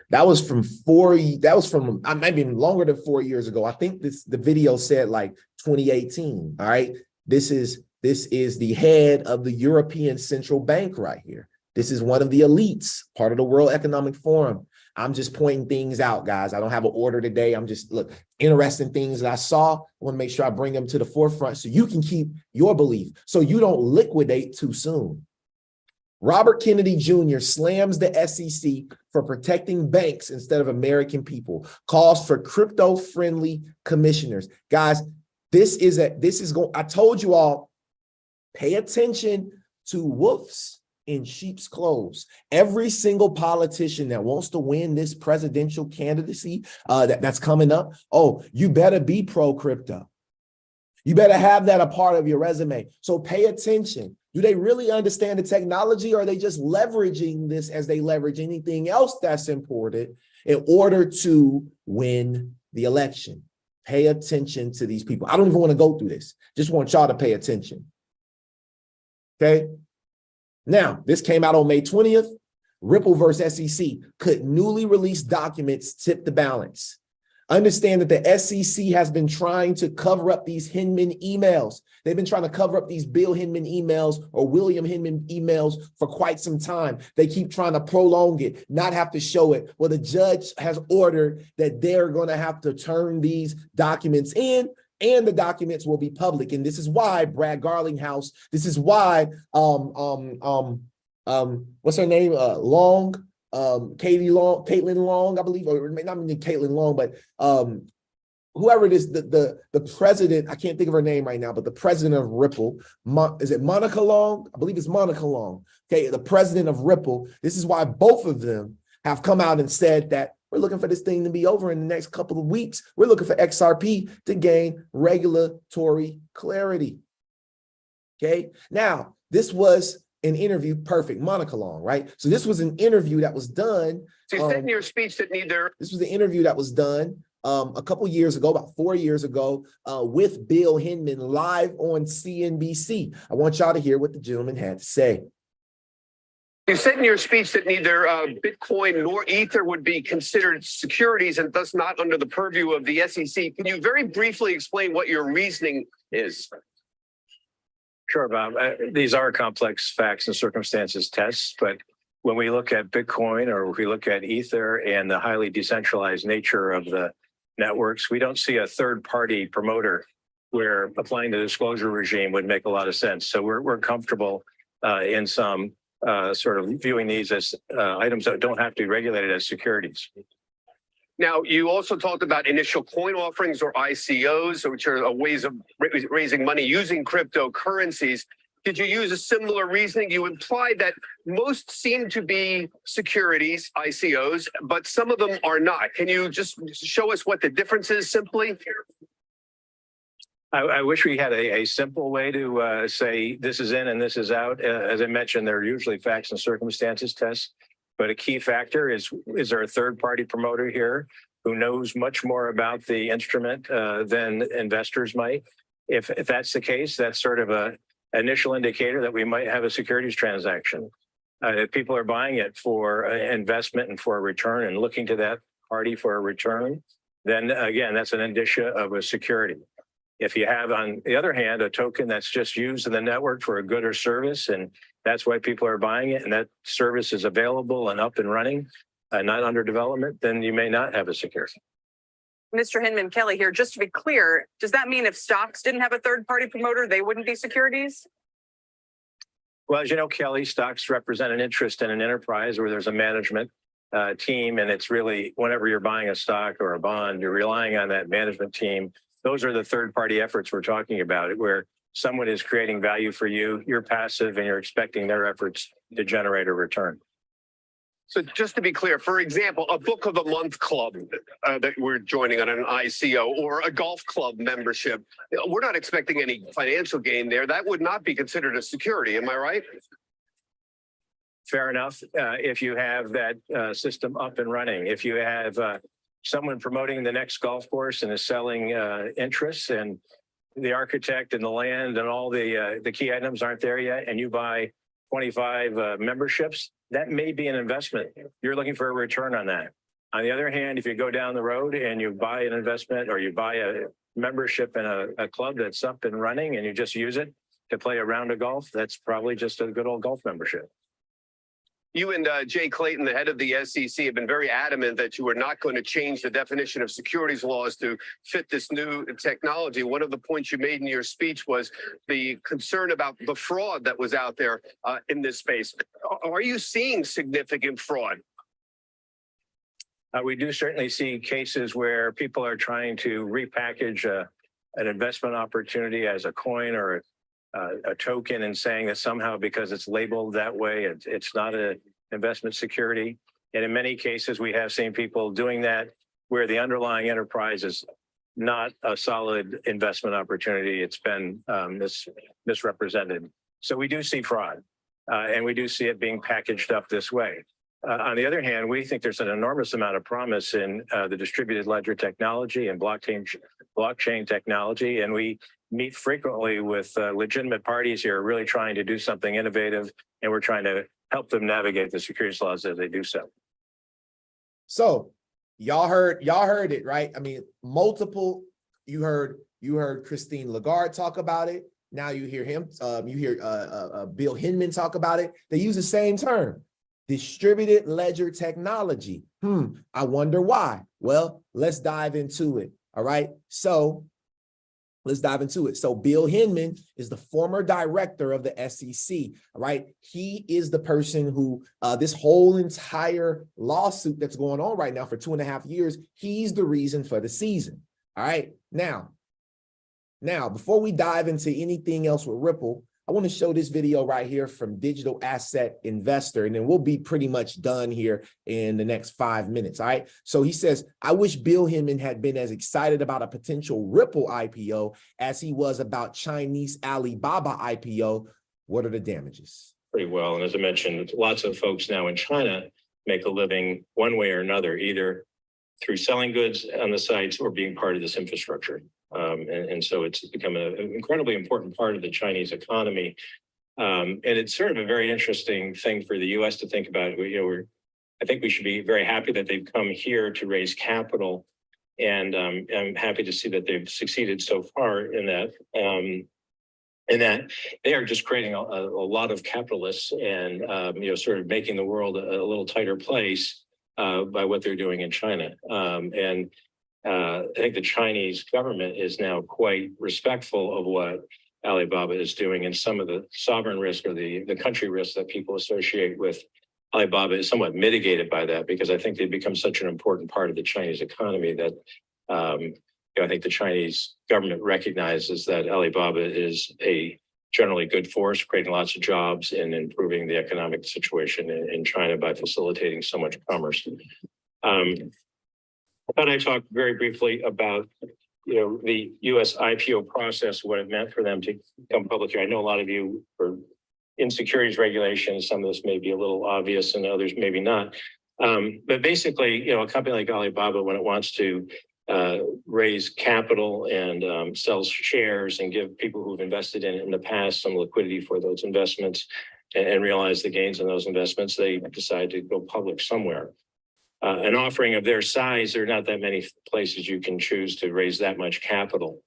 That was from maybe longer than 4 years ago. I think the video said like 2018. All right. This is the head of the European Central Bank right here. This is one of the elites, part of the World Economic Forum. I'm just pointing things out, guys. I don't have an order today. I'm just, look, interesting things that I saw. I want to make sure I bring them to the forefront so you can keep your belief, so you don't liquidate too soon. Robert Kennedy Jr. slams the SEC for protecting banks instead of American people. Calls for crypto-friendly commissioners. Guys, I told you all, pay attention to wolves in sheep's clothes. Every single politician that wants to win this presidential candidacy that's coming up, oh, you better be pro-crypto. You better have that a part of your resume. So pay attention. Do they really understand the technology, or are they just leveraging this as they leverage anything else that's important in order to win the election? Pay attention to these people. I don't even want to go through this. Just want y'all to pay attention. Okay. Now, this came out on May 20th. Ripple versus SEC. Could newly released documents tip the balance? Understand that the SEC has been trying to cover up these Hinman emails. They've been trying to cover up these Bill Hinman emails or William Hinman emails for quite some time. They keep trying to prolong it, not have to show it. Well, the judge has ordered that they're going to have to turn these documents in, and the documents will be public. And this is why Brad Garlinghouse, this is why what's her name? Caitlin Long, I believe, or not even Caitlin Long, but whoever it is, the president, I can't think of her name right now, but the president of Ripple, is it Monica Long? I believe it's Monica Long. Okay, the president of Ripple. This is why both of them have come out and said that we're looking for this thing to be over in the next couple of weeks. We're looking for XRP to gain regulatory clarity. Okay, now this was an interview, perfect, Monica Long, right? So this was an interview that was done. So you said in your speech that neither. This was the interview that was done a couple years ago, about 4 years ago, with Bill Hinman live on CNBC. I want y'all to hear what the gentleman had to say. You said in your speech that neither Bitcoin nor Ether would be considered securities and thus not under the purview of the SEC. Can you very briefly explain what your reasoning is? Sure, Bob. These are complex facts and circumstances tests, but when we look at Bitcoin or if we look at Ether and the highly decentralized nature of the networks, we don't see a third-party promoter where applying the disclosure regime would make a lot of sense. So we're comfortable in some sort of viewing these as items that don't have to be regulated as securities. Now, you also talked about initial coin offerings or ICOs, which are ways of raising money using cryptocurrencies. Did you use a similar reasoning? You implied that most seem to be securities, ICOs, but some of them are not. Can you just show us what the difference is simply? I wish we had a simple way to say this is in and this is out. As I mentioned, there are usually facts and circumstances tests, but a key factor is there a third party promoter here who knows much more about the instrument than investors might? If that's the case, that's sort of a initial indicator that we might have a securities transaction. If people are buying it for investment and for a return and looking to that party for a return, then again, that's an indicia of a security. If you have, on the other hand, a token that's just used in the network for a good or service, and that's why people are buying it, and that service is available and up and running, not under development, then you may not have a security. Mr. Hinman, Kelly here, just to be clear, does that mean if stocks didn't have a third-party promoter, they wouldn't be securities? Well, as you know, Kelly, stocks represent an interest in an enterprise where there's a management team, and it's really, whenever you're buying a stock or a bond, you're relying on that management team. Those are the third-party efforts we're talking about, where someone is creating value for you, you're passive, and you're expecting their efforts to generate a return. So just to be clear, for example, a book of the month club that we're joining on an ICO or a golf club membership, we're not expecting any financial gain there. That would not be considered a security. Am I right? Fair enough. If you have that system up and running, if you have someone promoting the next golf course and is selling interests, and the architect and the land and all the key items aren't there yet, and you buy 25 memberships, that may be an investment. You're looking for a return on that. On the other hand, if you go down the road and you buy an investment or you buy a membership in a club that's up and running and you just use it to play a round of golf, that's probably just a good old golf membership. You and Jay Clayton, the head of the SEC, have been very adamant that you are not going to change the definition of securities laws to fit this new technology. One of the points you made in your speech was the concern about the fraud that was out there in this space. Are you seeing significant fraud? We do certainly see cases where people are trying to repackage an investment opportunity as a coin or a token and saying that somehow because it's labeled that way, it's not an investment security. And in many cases, we have seen people doing that where the underlying enterprise is not a solid investment opportunity. It's been misrepresented. So we do see fraud and we do see it being packaged up this way. On the other hand, we think there's an enormous amount of promise in the distributed ledger technology and blockchain technology. And we meet frequently with legitimate parties here really trying to do something innovative, and we're trying to help them navigate the securities laws as they do so. So y'all heard it, right? I mean, multiple, you heard Christine Lagarde talk about it. Now you hear him, Bill Hinman talk about it. They use the same term, distributed ledger technology. I wonder why. Well, let's dive into it. All right. So let's dive into it. So Bill Hinman is the former director of the SEC, all right? He is the person who, this whole entire lawsuit that's going on right now for 2.5 years, he's the reason for the season, all right? Now, before we dive into anything else with Ripple, I want to show this video right here from Digital Asset Investor, and then we'll be pretty much done here in the next 5 minutes, all right? So he says, I wish Bill Hinman had been as excited about a potential Ripple IPO as he was about Chinese Alibaba IPO. What are the damages? Pretty well. And as I mentioned, lots of folks now in China make a living one way or another, either through selling goods on the sites or being part of this infrastructure. And so it's become an incredibly important part of the Chinese economy. And it's sort of a very interesting thing for the U.S. to think about. I think we should be very happy that they've come here to raise capital. And I'm happy to see that they've succeeded so far in that. And that they are just creating a lot of capitalists and, sort of making the world a little tighter place by what they're doing in China. I think the Chinese government is now quite respectful of what Alibaba is doing and some of the sovereign risk or the country risk that people associate with Alibaba is somewhat mitigated by that because I think they've become such an important part of the Chinese economy that I think the Chinese government recognizes that Alibaba is a generally good force, creating lots of jobs and improving the economic situation in China by facilitating so much commerce. I thought I'd talk very briefly about the U.S. IPO process, what it meant for them to come public here. I know a lot of you are in securities regulations. Some of this may be a little obvious and others maybe not. But basically, a company like Alibaba, when it wants to raise capital and sell shares and give people who've invested in it in the past some liquidity for those investments and realize the gains on those investments, they decide to go public somewhere. An offering of their size, there are not that many places you can choose to raise that much capital.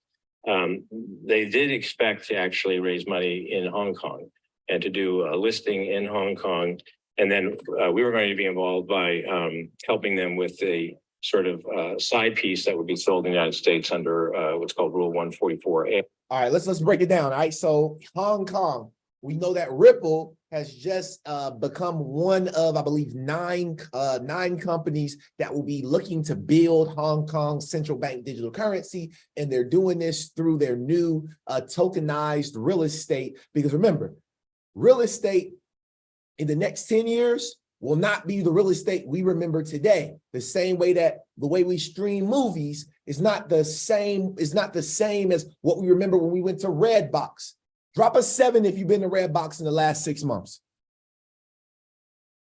They did expect to actually raise money in Hong Kong and to do a listing in Hong Kong. And then we were going to be involved by helping them with a sort of side piece that would be sold in the United States under what's called Rule 144A. All right, let's break it down. All right, so Hong Kong, we know that Ripple has just become one of, I believe, nine companies that will be looking to build Hong Kong's central bank digital currency. And they're doing this through their new tokenized real estate. Because remember, real estate in the next 10 years will not be the real estate we remember today. The same way that the way we stream movies is not the same as what we remember when we went to Redbox. Drop a 7 if you've been to Redbox in the last 6 months.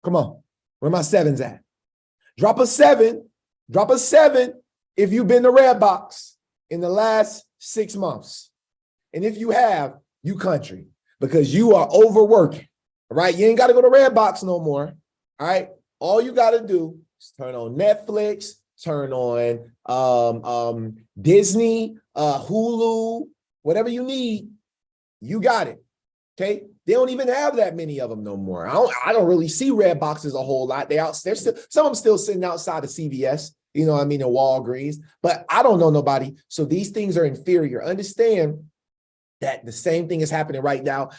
Come on, where my 7s at? Drop a 7 if you've been to Redbox in the last 6 months. And if you have, you country, because you are overworking, all right? You ain't got to go to Redbox no more, all right? All you got to do is turn on Netflix, turn on Disney, Hulu, whatever you need. You got it, okay? They don't even have that many of them no more. I don't really see red boxes a whole lot. They're still, some of them still sitting outside of CVS, you know what I mean, in Walgreens, but I don't know nobody. So these things are inferior. Understand that the same thing is happening right now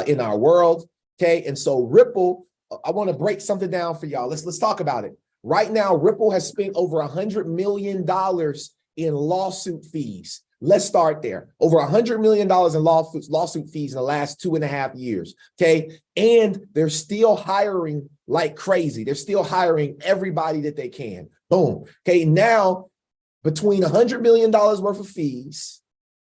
in our world, okay? And so Ripple, I want to break something down for y'all. Let's talk about it. Right now, Ripple has spent over $100 million in lawsuit fees. Let's start there. Over $100 million in lawsuit fees in the last 2.5 years, okay? And they're still hiring like crazy. They're still hiring everybody that they can. Boom. Okay, now between $100 million worth of fees,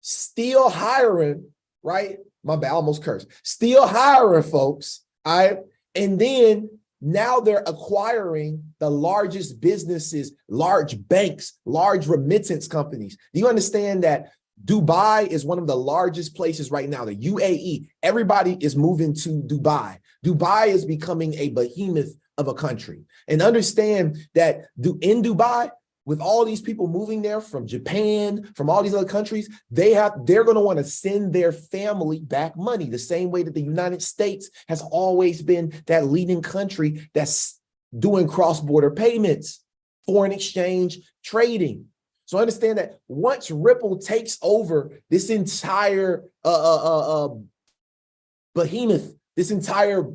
still hiring, right? My bad, I almost cursed. Still hiring folks, all right? And then now they're acquiring the largest businesses, large banks, large remittance companies. Do you understand that Dubai is one of the largest places right now, the UAE? Everybody is moving to Dubai. Dubai is becoming a behemoth of a country. And understand that in Dubai, with all these people moving there from Japan, from all these other countries, they're going to want to send their family back money, the same way that the United States has always been that leading country that's doing cross-border payments, foreign exchange trading. So understand that once Ripple takes over this entire behemoth, this entire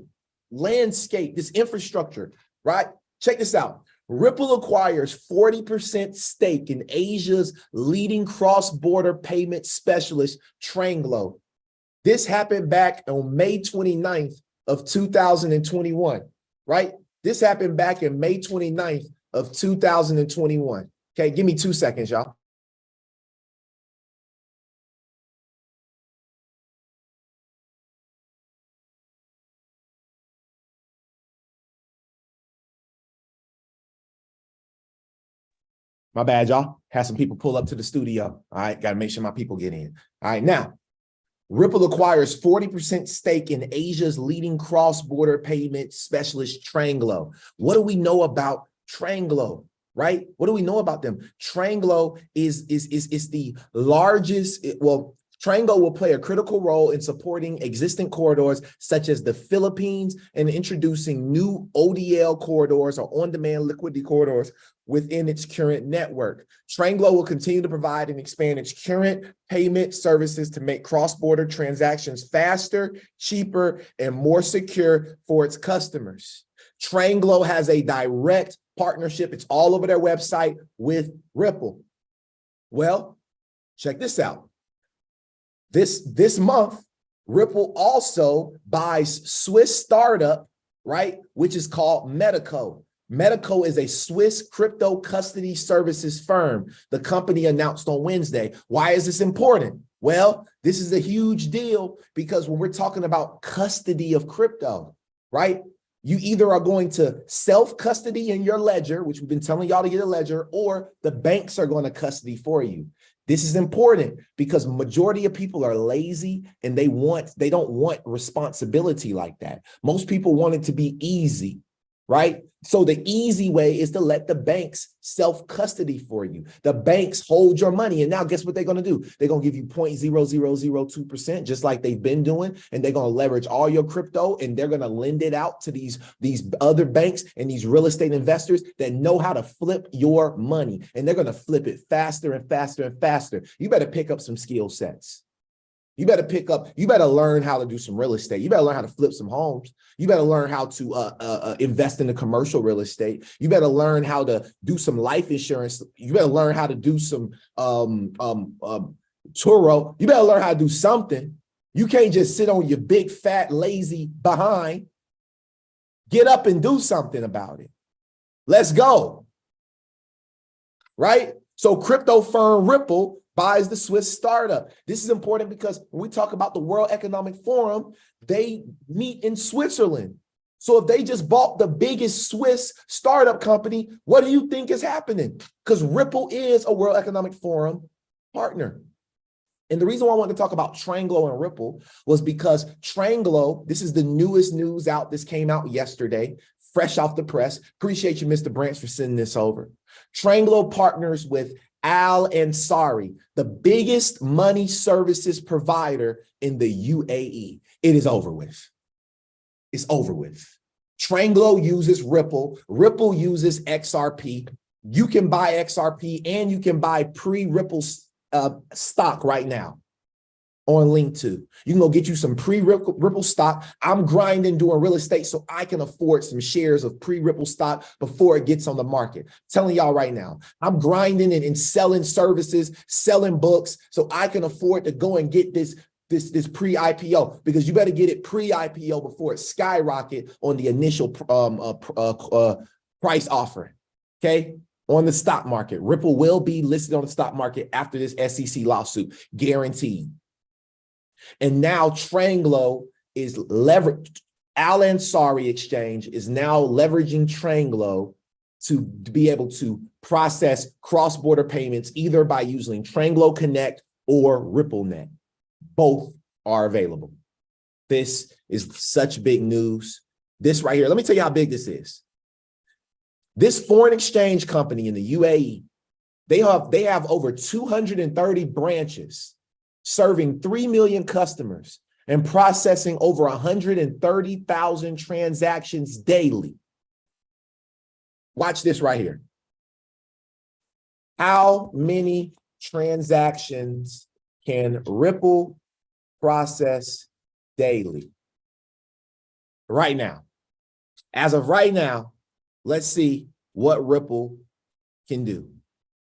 landscape, this infrastructure, right? Check this out. Ripple acquires 40% stake in Asia's leading cross-border payment specialist, Tranglo. This happened back on May 29th of 2021, right? This happened back in May 29th of 2021. Okay, give me 2 seconds, y'all. My bad, y'all. Had some people pull up to the studio. All right, got to make sure my people get in. All right, now, Ripple acquires 40% stake in Asia's leading cross-border payment specialist, Tranglo. What do we know about Tranglo, right? What do we know about them? Tranglo is the largest, Tranglo will play a critical role in supporting existing corridors such as the Philippines and introducing new ODL corridors or on-demand liquidity corridors within its current network. Tranglo will continue to provide and expand its current payment services to make cross-border transactions faster, cheaper, and more secure for its customers. Tranglo has a direct partnership. It's all over their website with Ripple. Well, check this out. This month, Ripple also buys Swiss startup, right, which is called Medico. Medico is a Swiss crypto custody services firm. The company announced on Wednesday. Why is this important? Well, this is a huge deal because when we're talking about custody of crypto, right, you either are going to self-custody in your ledger, which we've been telling y'all to get a ledger, or the banks are going to custody for you. This is important because majority of people are lazy and they don't want responsibility like that. Most people want it to be easy, right? So the easy way is to let the banks self-custody for you. The banks hold your money. And now guess what they're going to do? They're going to give you 0.0002%, just like they've been doing. And they're going to leverage all your crypto and they're going to lend it out to these other banks and these real estate investors that know how to flip your money. And they're going to flip it faster and faster and faster. You better pick up some skill sets. You better learn how to do some real estate. You better learn how to flip some homes. You better learn how to invest in the commercial real estate. You better learn how to do some life insurance. You better learn how to do some Turo. You better learn how to do something. You can't just sit on your big, fat, lazy behind. Get up and do something about it. Let's go. Right? So crypto firm Ripple buys the Swiss startup. This is important because when we talk about the World Economic Forum, they meet in Switzerland. So if they just bought the biggest Swiss startup company, what do you think is happening? Because Ripple is a World Economic Forum partner. And the reason why I wanted to talk about Tranglo and Ripple was because Tranglo, this is the newest news out. This came out yesterday, fresh off the press. Appreciate you, Mr. Branch, for sending this over. Tranglo partners with Al Ansari, the biggest money services provider in the UAE. It is over with. It's over with. Tranglo uses Ripple. Ripple uses XRP. You can buy XRP and you can buy pre-Ripple stock right now on Link2. You can go get you some pre-Ripple stock. I'm grinding doing real estate so I can afford some shares of pre-Ripple stock before it gets on the market. Telling y'all right now, I'm grinding and selling services, selling books so I can afford to go and get this pre-IPO, because you better get it pre-IPO before it skyrocket on the initial price offering, okay? On the stock market. Ripple will be listed on the stock market after this SEC lawsuit, guaranteed. And now Tranglo is leveraged. Al Ansari Exchange is now leveraging Tranglo to be able to process cross-border payments either by using Tranglo Connect or RippleNet. Both are available. This is such big news. This right here, let me tell you how big this is. This foreign exchange company in the UAE, they have over 230 branches serving 3 million customers and processing over 130,000 transactions daily. Watch this right here. How many transactions can Ripple process daily? Right now. As of right now, let's see what Ripple can do.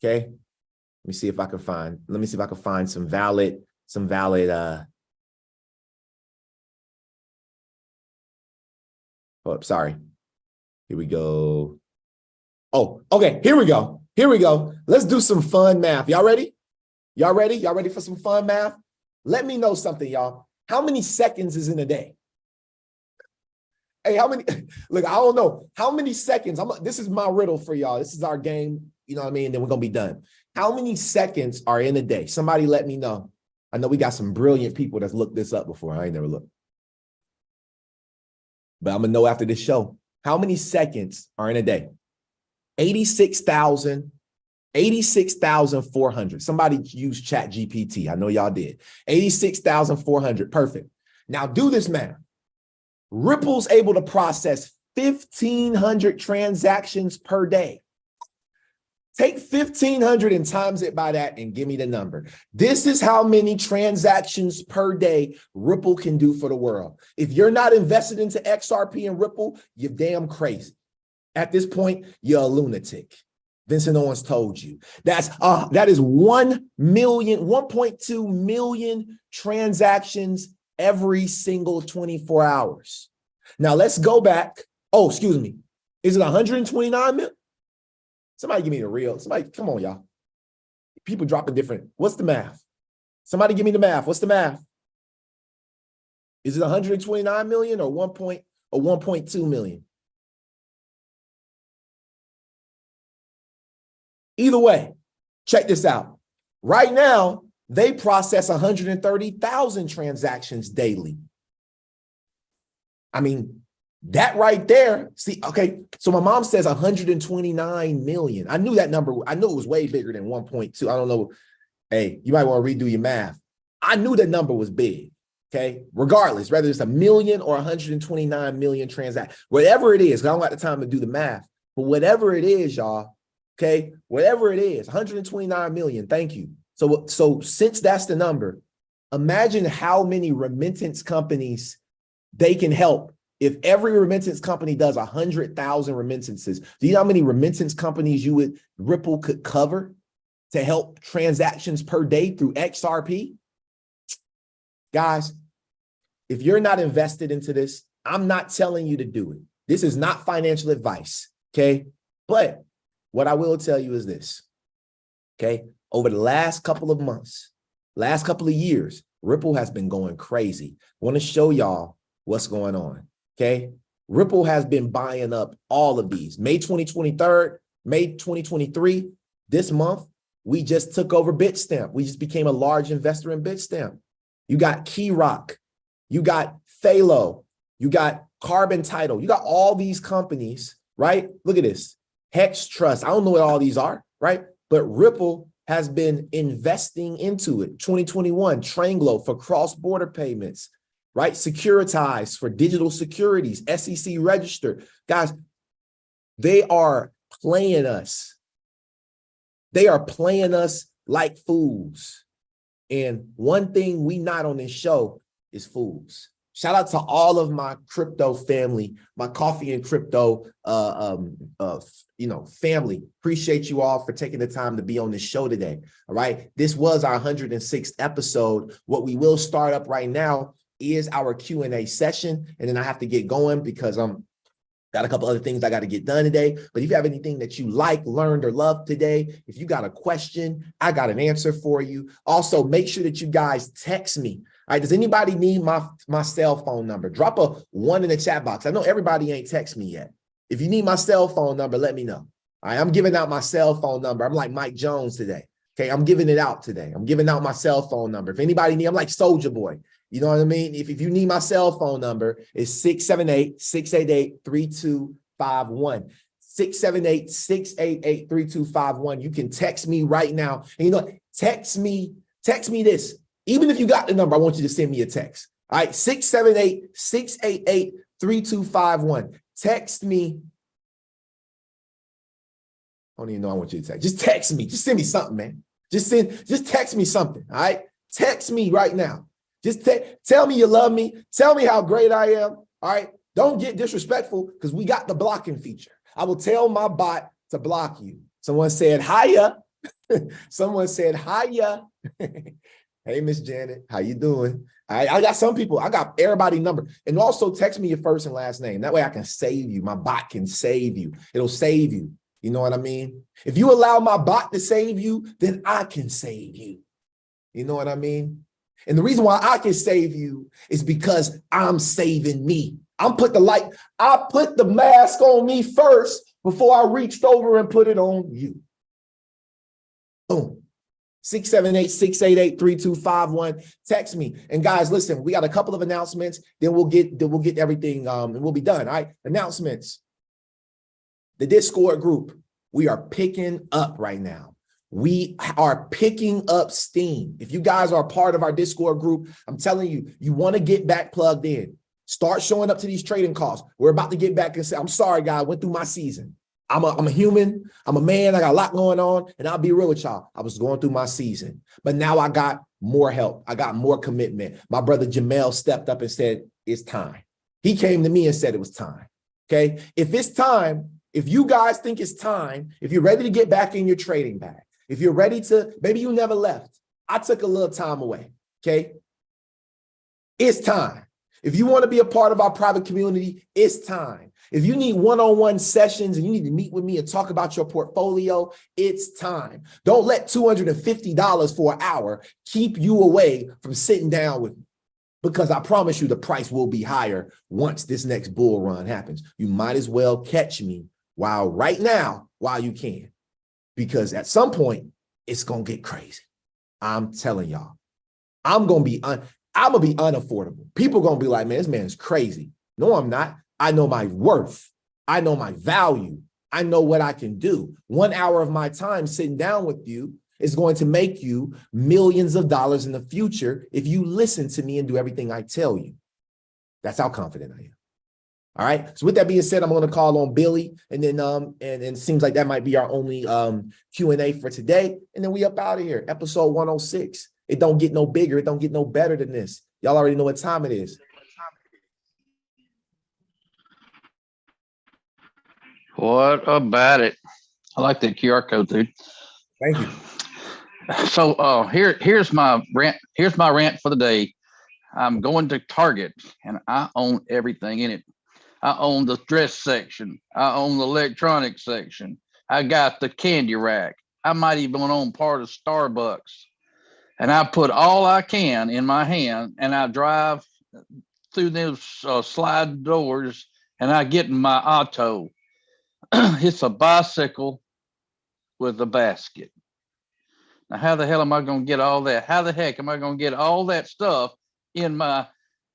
Okay. Let me see if I can find some valid oh, sorry. Here we go. Oh, okay. Here we go. Let's do some fun math. Y'all ready? Y'all ready for some fun math? Let me know something, y'all. How many seconds is in a day? Hey, how many? Look, I don't know. How many seconds? This is my riddle for y'all. This is our game. You know what I mean? Then we're going to be done. How many seconds are in a day? Somebody let me know. I know we got some brilliant people that's looked this up before. I ain't never looked. But I'm going to know after this show. How many seconds are in a day? 86,400. Somebody used ChatGPT. I know y'all did. 86,400. Perfect. Now do this math. Ripple's able to process 1,500 transactions per day. Take 1,500 and times it by that and give me the number. This is how many transactions per day Ripple can do for the world. If you're not invested into XRP and Ripple, you're damn crazy. At this point, you're a lunatic. Vincent Owens told you. That is 1.2 million transactions every single 24 hours. Now let's go back. Oh, excuse me. Is it 129 million? Somebody give me the real. Somebody, come on, y'all. People dropping different. What's the math? Somebody give me the math. What's the math? Is it 129 million or 1.2 million? Either way, check this out. Right now, they process 130,000 transactions daily. I mean, that right there, see, okay, so my mom says 129 million. I knew that number, I knew it was way bigger than 1.2. I don't know. Hey, you might want to redo your math. I knew that number was big, okay? Regardless, whether it's a million or 129 million transactions, whatever it is, I don't got the time to do the math, but whatever it is, y'all, okay, whatever it is, 129 million, thank you. So since that's the number, imagine how many remittance companies they can help. If every remittance company does 100,000 remittances, do you know how many remittance companies Ripple could cover to help transactions per day through XRP? Guys, if you're not invested into this, I'm not telling you to do it. This is not financial advice, okay? But what I will tell you is this, okay? Over the last couple of months, last couple of years, Ripple has been going crazy. I want to show y'all what's going on. Okay, Ripple has been buying up all of these. May 2023, this month, we just took over Bitstamp. We just became a large investor in Bitstamp. You got KeyRock, you got Phalo, you got Carbon Title, you got all these companies, right? Look at this, Hex Trust. I don't know what all these are, right? But Ripple has been investing into it. 2021, Tranglo for cross-border payments. Right? Securitized for digital securities, SEC registered. Guys, they are playing us. They are playing us like fools. And one thing we not on this show is fools. Shout out to all of my crypto family, my coffee and crypto family. Appreciate you all for taking the time to be on this show today. All right. This was our 106th episode. What we will start up right now is our Q&A session. And then I have to get going because got a couple other things I got to get done today. But if you have anything that you like, learned, or loved today, if you got a question, I got an answer for you. Also, make sure that you guys text me. All right, does anybody need my cell phone number? Drop a 1 in the chat box. I know everybody ain't text me yet. If you need my cell phone number, let me know. All right, I'm giving out my cell phone number. I'm like Mike Jones today. Okay, I'm giving it out today. I'm giving out my cell phone number. If anybody need, I'm like Soldier Boy. You know what I mean? If you need my cell phone number, it's 678-688-3251. 678-688-3251. You can text me right now. And you know, text me this. Even if you got the number, I want you to send me a text. All right, 678-688-3251. Text me. I don't even know I want you to text. Just text me. Just send me something, man. Just text me something. All right. Text me right now. Just tell me you love me. Tell me how great I am. All right. Don't get disrespectful because we got the blocking feature. I will tell my bot to block you. Someone said, hiya. Someone said, hiya. Hey, Miss Janet, how you doing? I got some people, I got everybody's number. And also text me your first and last name. That way I can save you. My bot can save you. It'll save you. You know what I mean? If you allow my bot to save you, then I can save you. You know what I mean? And the reason why I can save you is because I'm saving me. I put the mask on me first before I reached over and put it on you. Boom. 678-688-3251. Text me. And guys, listen, we got a couple of announcements. Then we'll get everything and we'll be done. All right. Announcements. The Discord group, we are picking up right now. We are picking up steam. If you guys are part of our Discord group, I'm telling you, you want to get back plugged in. Start showing up to these trading calls. We're about to get back and say, I'm sorry, guys, I went through my season. I'm a human. I'm a man. I got a lot going on. And I'll be real with y'all. I was going through my season, but now I got more help. I got more commitment. My brother Jamel stepped up and said, it's time. He came to me and said it was time. Okay. If it's time, if you guys think it's time, if you're ready to get back in your trading bag, if you're ready to, maybe you never left. I took a little time away. Okay. It's time. If you want to be a part of our private community, it's time. If you need one-on-one sessions and you need to meet with me and talk about your portfolio, it's time. Don't let $250 for an hour keep you away from sitting down with me, because I promise you the price will be higher once this next bull run happens. You might as well catch me right now while you can, because at some point it's going to get crazy. I'm telling y'all, I'm going to be unaffordable. People are going to be like, man, this man is crazy. No, I'm not. I know my worth. I know my value. I know what I can do. 1 hour of my time sitting down with you is going to make you millions of dollars in the future if you listen to me and do everything I tell you. That's how confident I am. All right. So with that being said, I'm going to call on Billy, and then and it seems like that might be our only Q&A for today. And then we up out of here. Episode 106. It don't get no bigger. It don't get no better than this. Y'all already know what time it is. What about it? I like that QR code, dude. Thank you. So here's my rant. Here's my rant for the day. I'm going to Target and I own everything in it. I own the dress section. I own the electronics section. I got the candy rack. I might even own part of Starbucks. And I put all I can in my hand and I drive through those slide doors and I get in my auto. It's a bicycle with a basket. Now, how the hell am I going to get all that? How the heck am I going to get all that stuff in my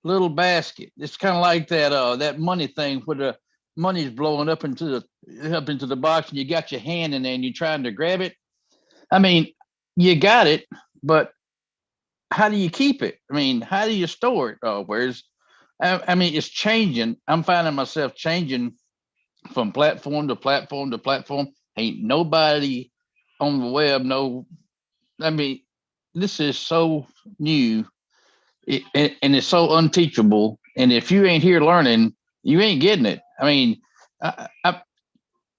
little basket? It's kind of like that money thing where the money's blowing up into the box and you got your hand in there and you're trying to grab it. I mean, you got it, but how do you keep it? I mean, how do you store it? I mean, it's changing. I'm finding myself changing from platform to platform to platform. Ain't nobody on the web I mean, this is so new and it's so unteachable. And if you ain't here learning, you ain't getting it. I mean,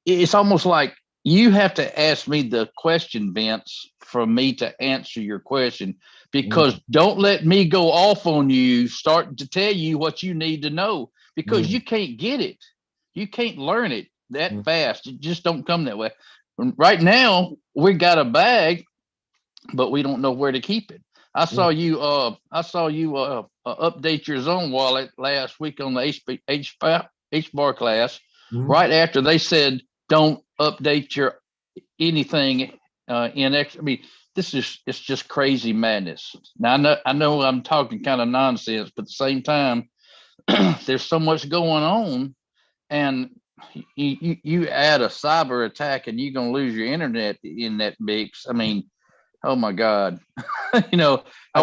it's almost like you have to ask me the question, Vince, for me to answer your question, because don't let me go off on you, starting to tell you what you need to know, because you can't get it. You can't learn it that fast. It just don't come that way. Right now, we got a bag, but we don't know where to keep it. I saw you update your Zone wallet last week on the H-bar class, right after they said don't update your anything in X. I mean, it's just crazy madness. Now I know I'm talking kind of nonsense, but at the same time, there's so much going on, and you add a cyber attack and you're gonna lose your internet in that mix. I mean, oh my God. You know, I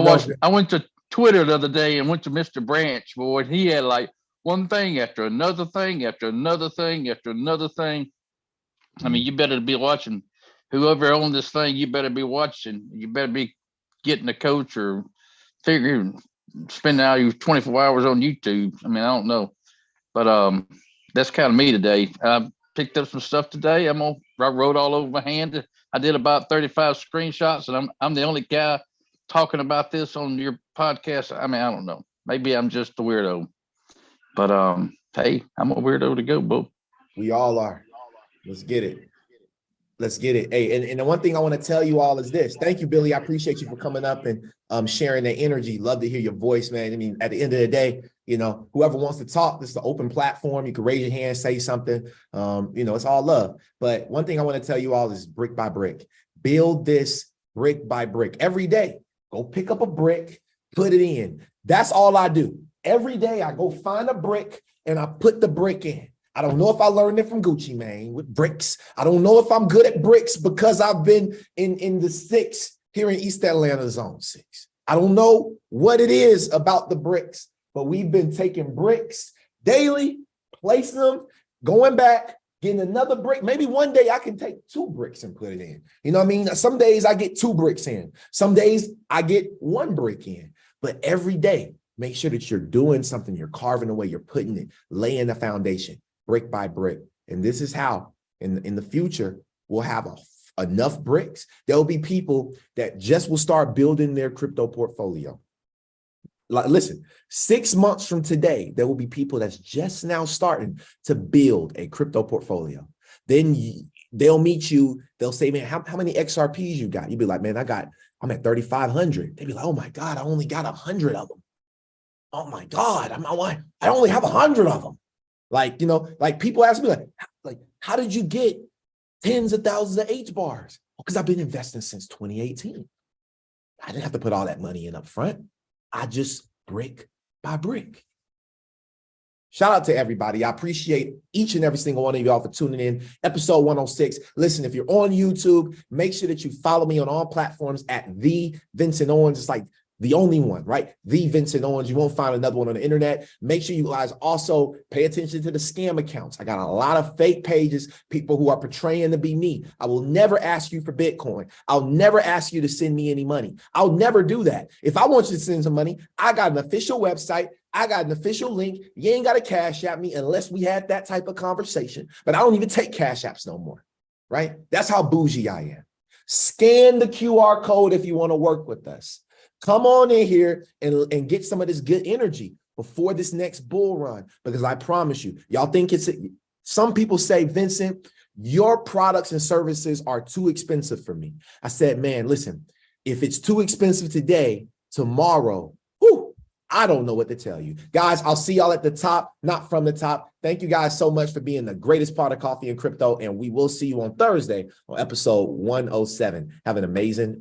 went to Twitter the other day and went to Mr. Branch, boy, and he had like one thing after another thing after another thing after another thing. I mean, you better be watching. Whoever owned this thing, you better be watching. You better be getting a coach or spending out your 24 hours on YouTube. I mean, I don't know. But that's kind of me today. I picked up some stuff today. I wrote all over my hand. I did about 35 screenshots, and I'm the only guy talking about this on your podcast. I mean, I don't know. Maybe I'm just a weirdo. But hey, I'm a weirdo to go, boo. We all are. Let's get it. Let's get it. Hey, and the one thing I want to tell you all is this. Thank you, Billy. I appreciate you for coming up and sharing that energy. Love to hear your voice, man. I mean, at the end of the day, you know, whoever wants to talk, this is an open platform. You can raise your hand, say something. You know, it's all love. But one thing I want to tell you all is brick by brick. Build this brick by brick. Every day, go pick up a brick, put it in. That's all I do. Every day I go find a brick and I put the brick in. I don't know if I learned it from Gucci Mane with bricks. I don't know if I'm good at bricks because I've been in the 6 here in East Atlanta Zone 6. I don't know what it is about the bricks, but we've been taking bricks daily, placing them, going back, getting another brick. Maybe one day I can take 2 bricks and put it in. You know what I mean? Some days I get 2 bricks in. Some days I get 1 brick in. But every day, make sure that you're doing something. You're carving away. You're putting it, laying the foundation, brick by brick. And this is how, in the future, we'll have enough bricks. There'll be people that just will start building their crypto portfolio. Like, listen, 6 months from today, there will be people that's just now starting to build a crypto portfolio. Then they'll meet you. They'll say, man, how many XRPs you got? You'll be like, man, I'm at 3,500. They'll be like, oh my God, I only got 100 of them. Oh my God, I only have 100 of them. Like, you know, like people ask me like, how did you get tens of thousands of H bars? Because I've been investing since 2018. I didn't have to put all that money in up front. I just brick by brick. Shout out to everybody. I appreciate each and every single one of y'all for tuning in. Episode 106. Listen, if you're on YouTube, make sure that you follow me on all platforms at The Vincent Owens. It's like the only one, right? The Vincent Owens. You won't find another one on the internet. Make sure you guys also pay attention to the scam accounts. I got a lot of fake pages, people who are portraying to be me. I will never ask you for Bitcoin. I'll never ask you to send me any money. I'll never do that. If I want you to send some money, I got an official website. I got an official link. You ain't got to cash app me unless we had that type of conversation. But I don't even take cash apps no more, right? That's how bougie I am. Scan the QR code if you want to work with us. Come on in here and get some of this good energy before this next bull run, because I promise you, y'all think some people say, Vincent, your products and services are too expensive for me. I said, man, listen, if it's too expensive today, tomorrow, I don't know what to tell you. Guys, I'll see y'all at the top, not from the top. Thank you guys so much for being the greatest part of Coffee and Crypto, and we will see you on Thursday on episode 107. Have an amazing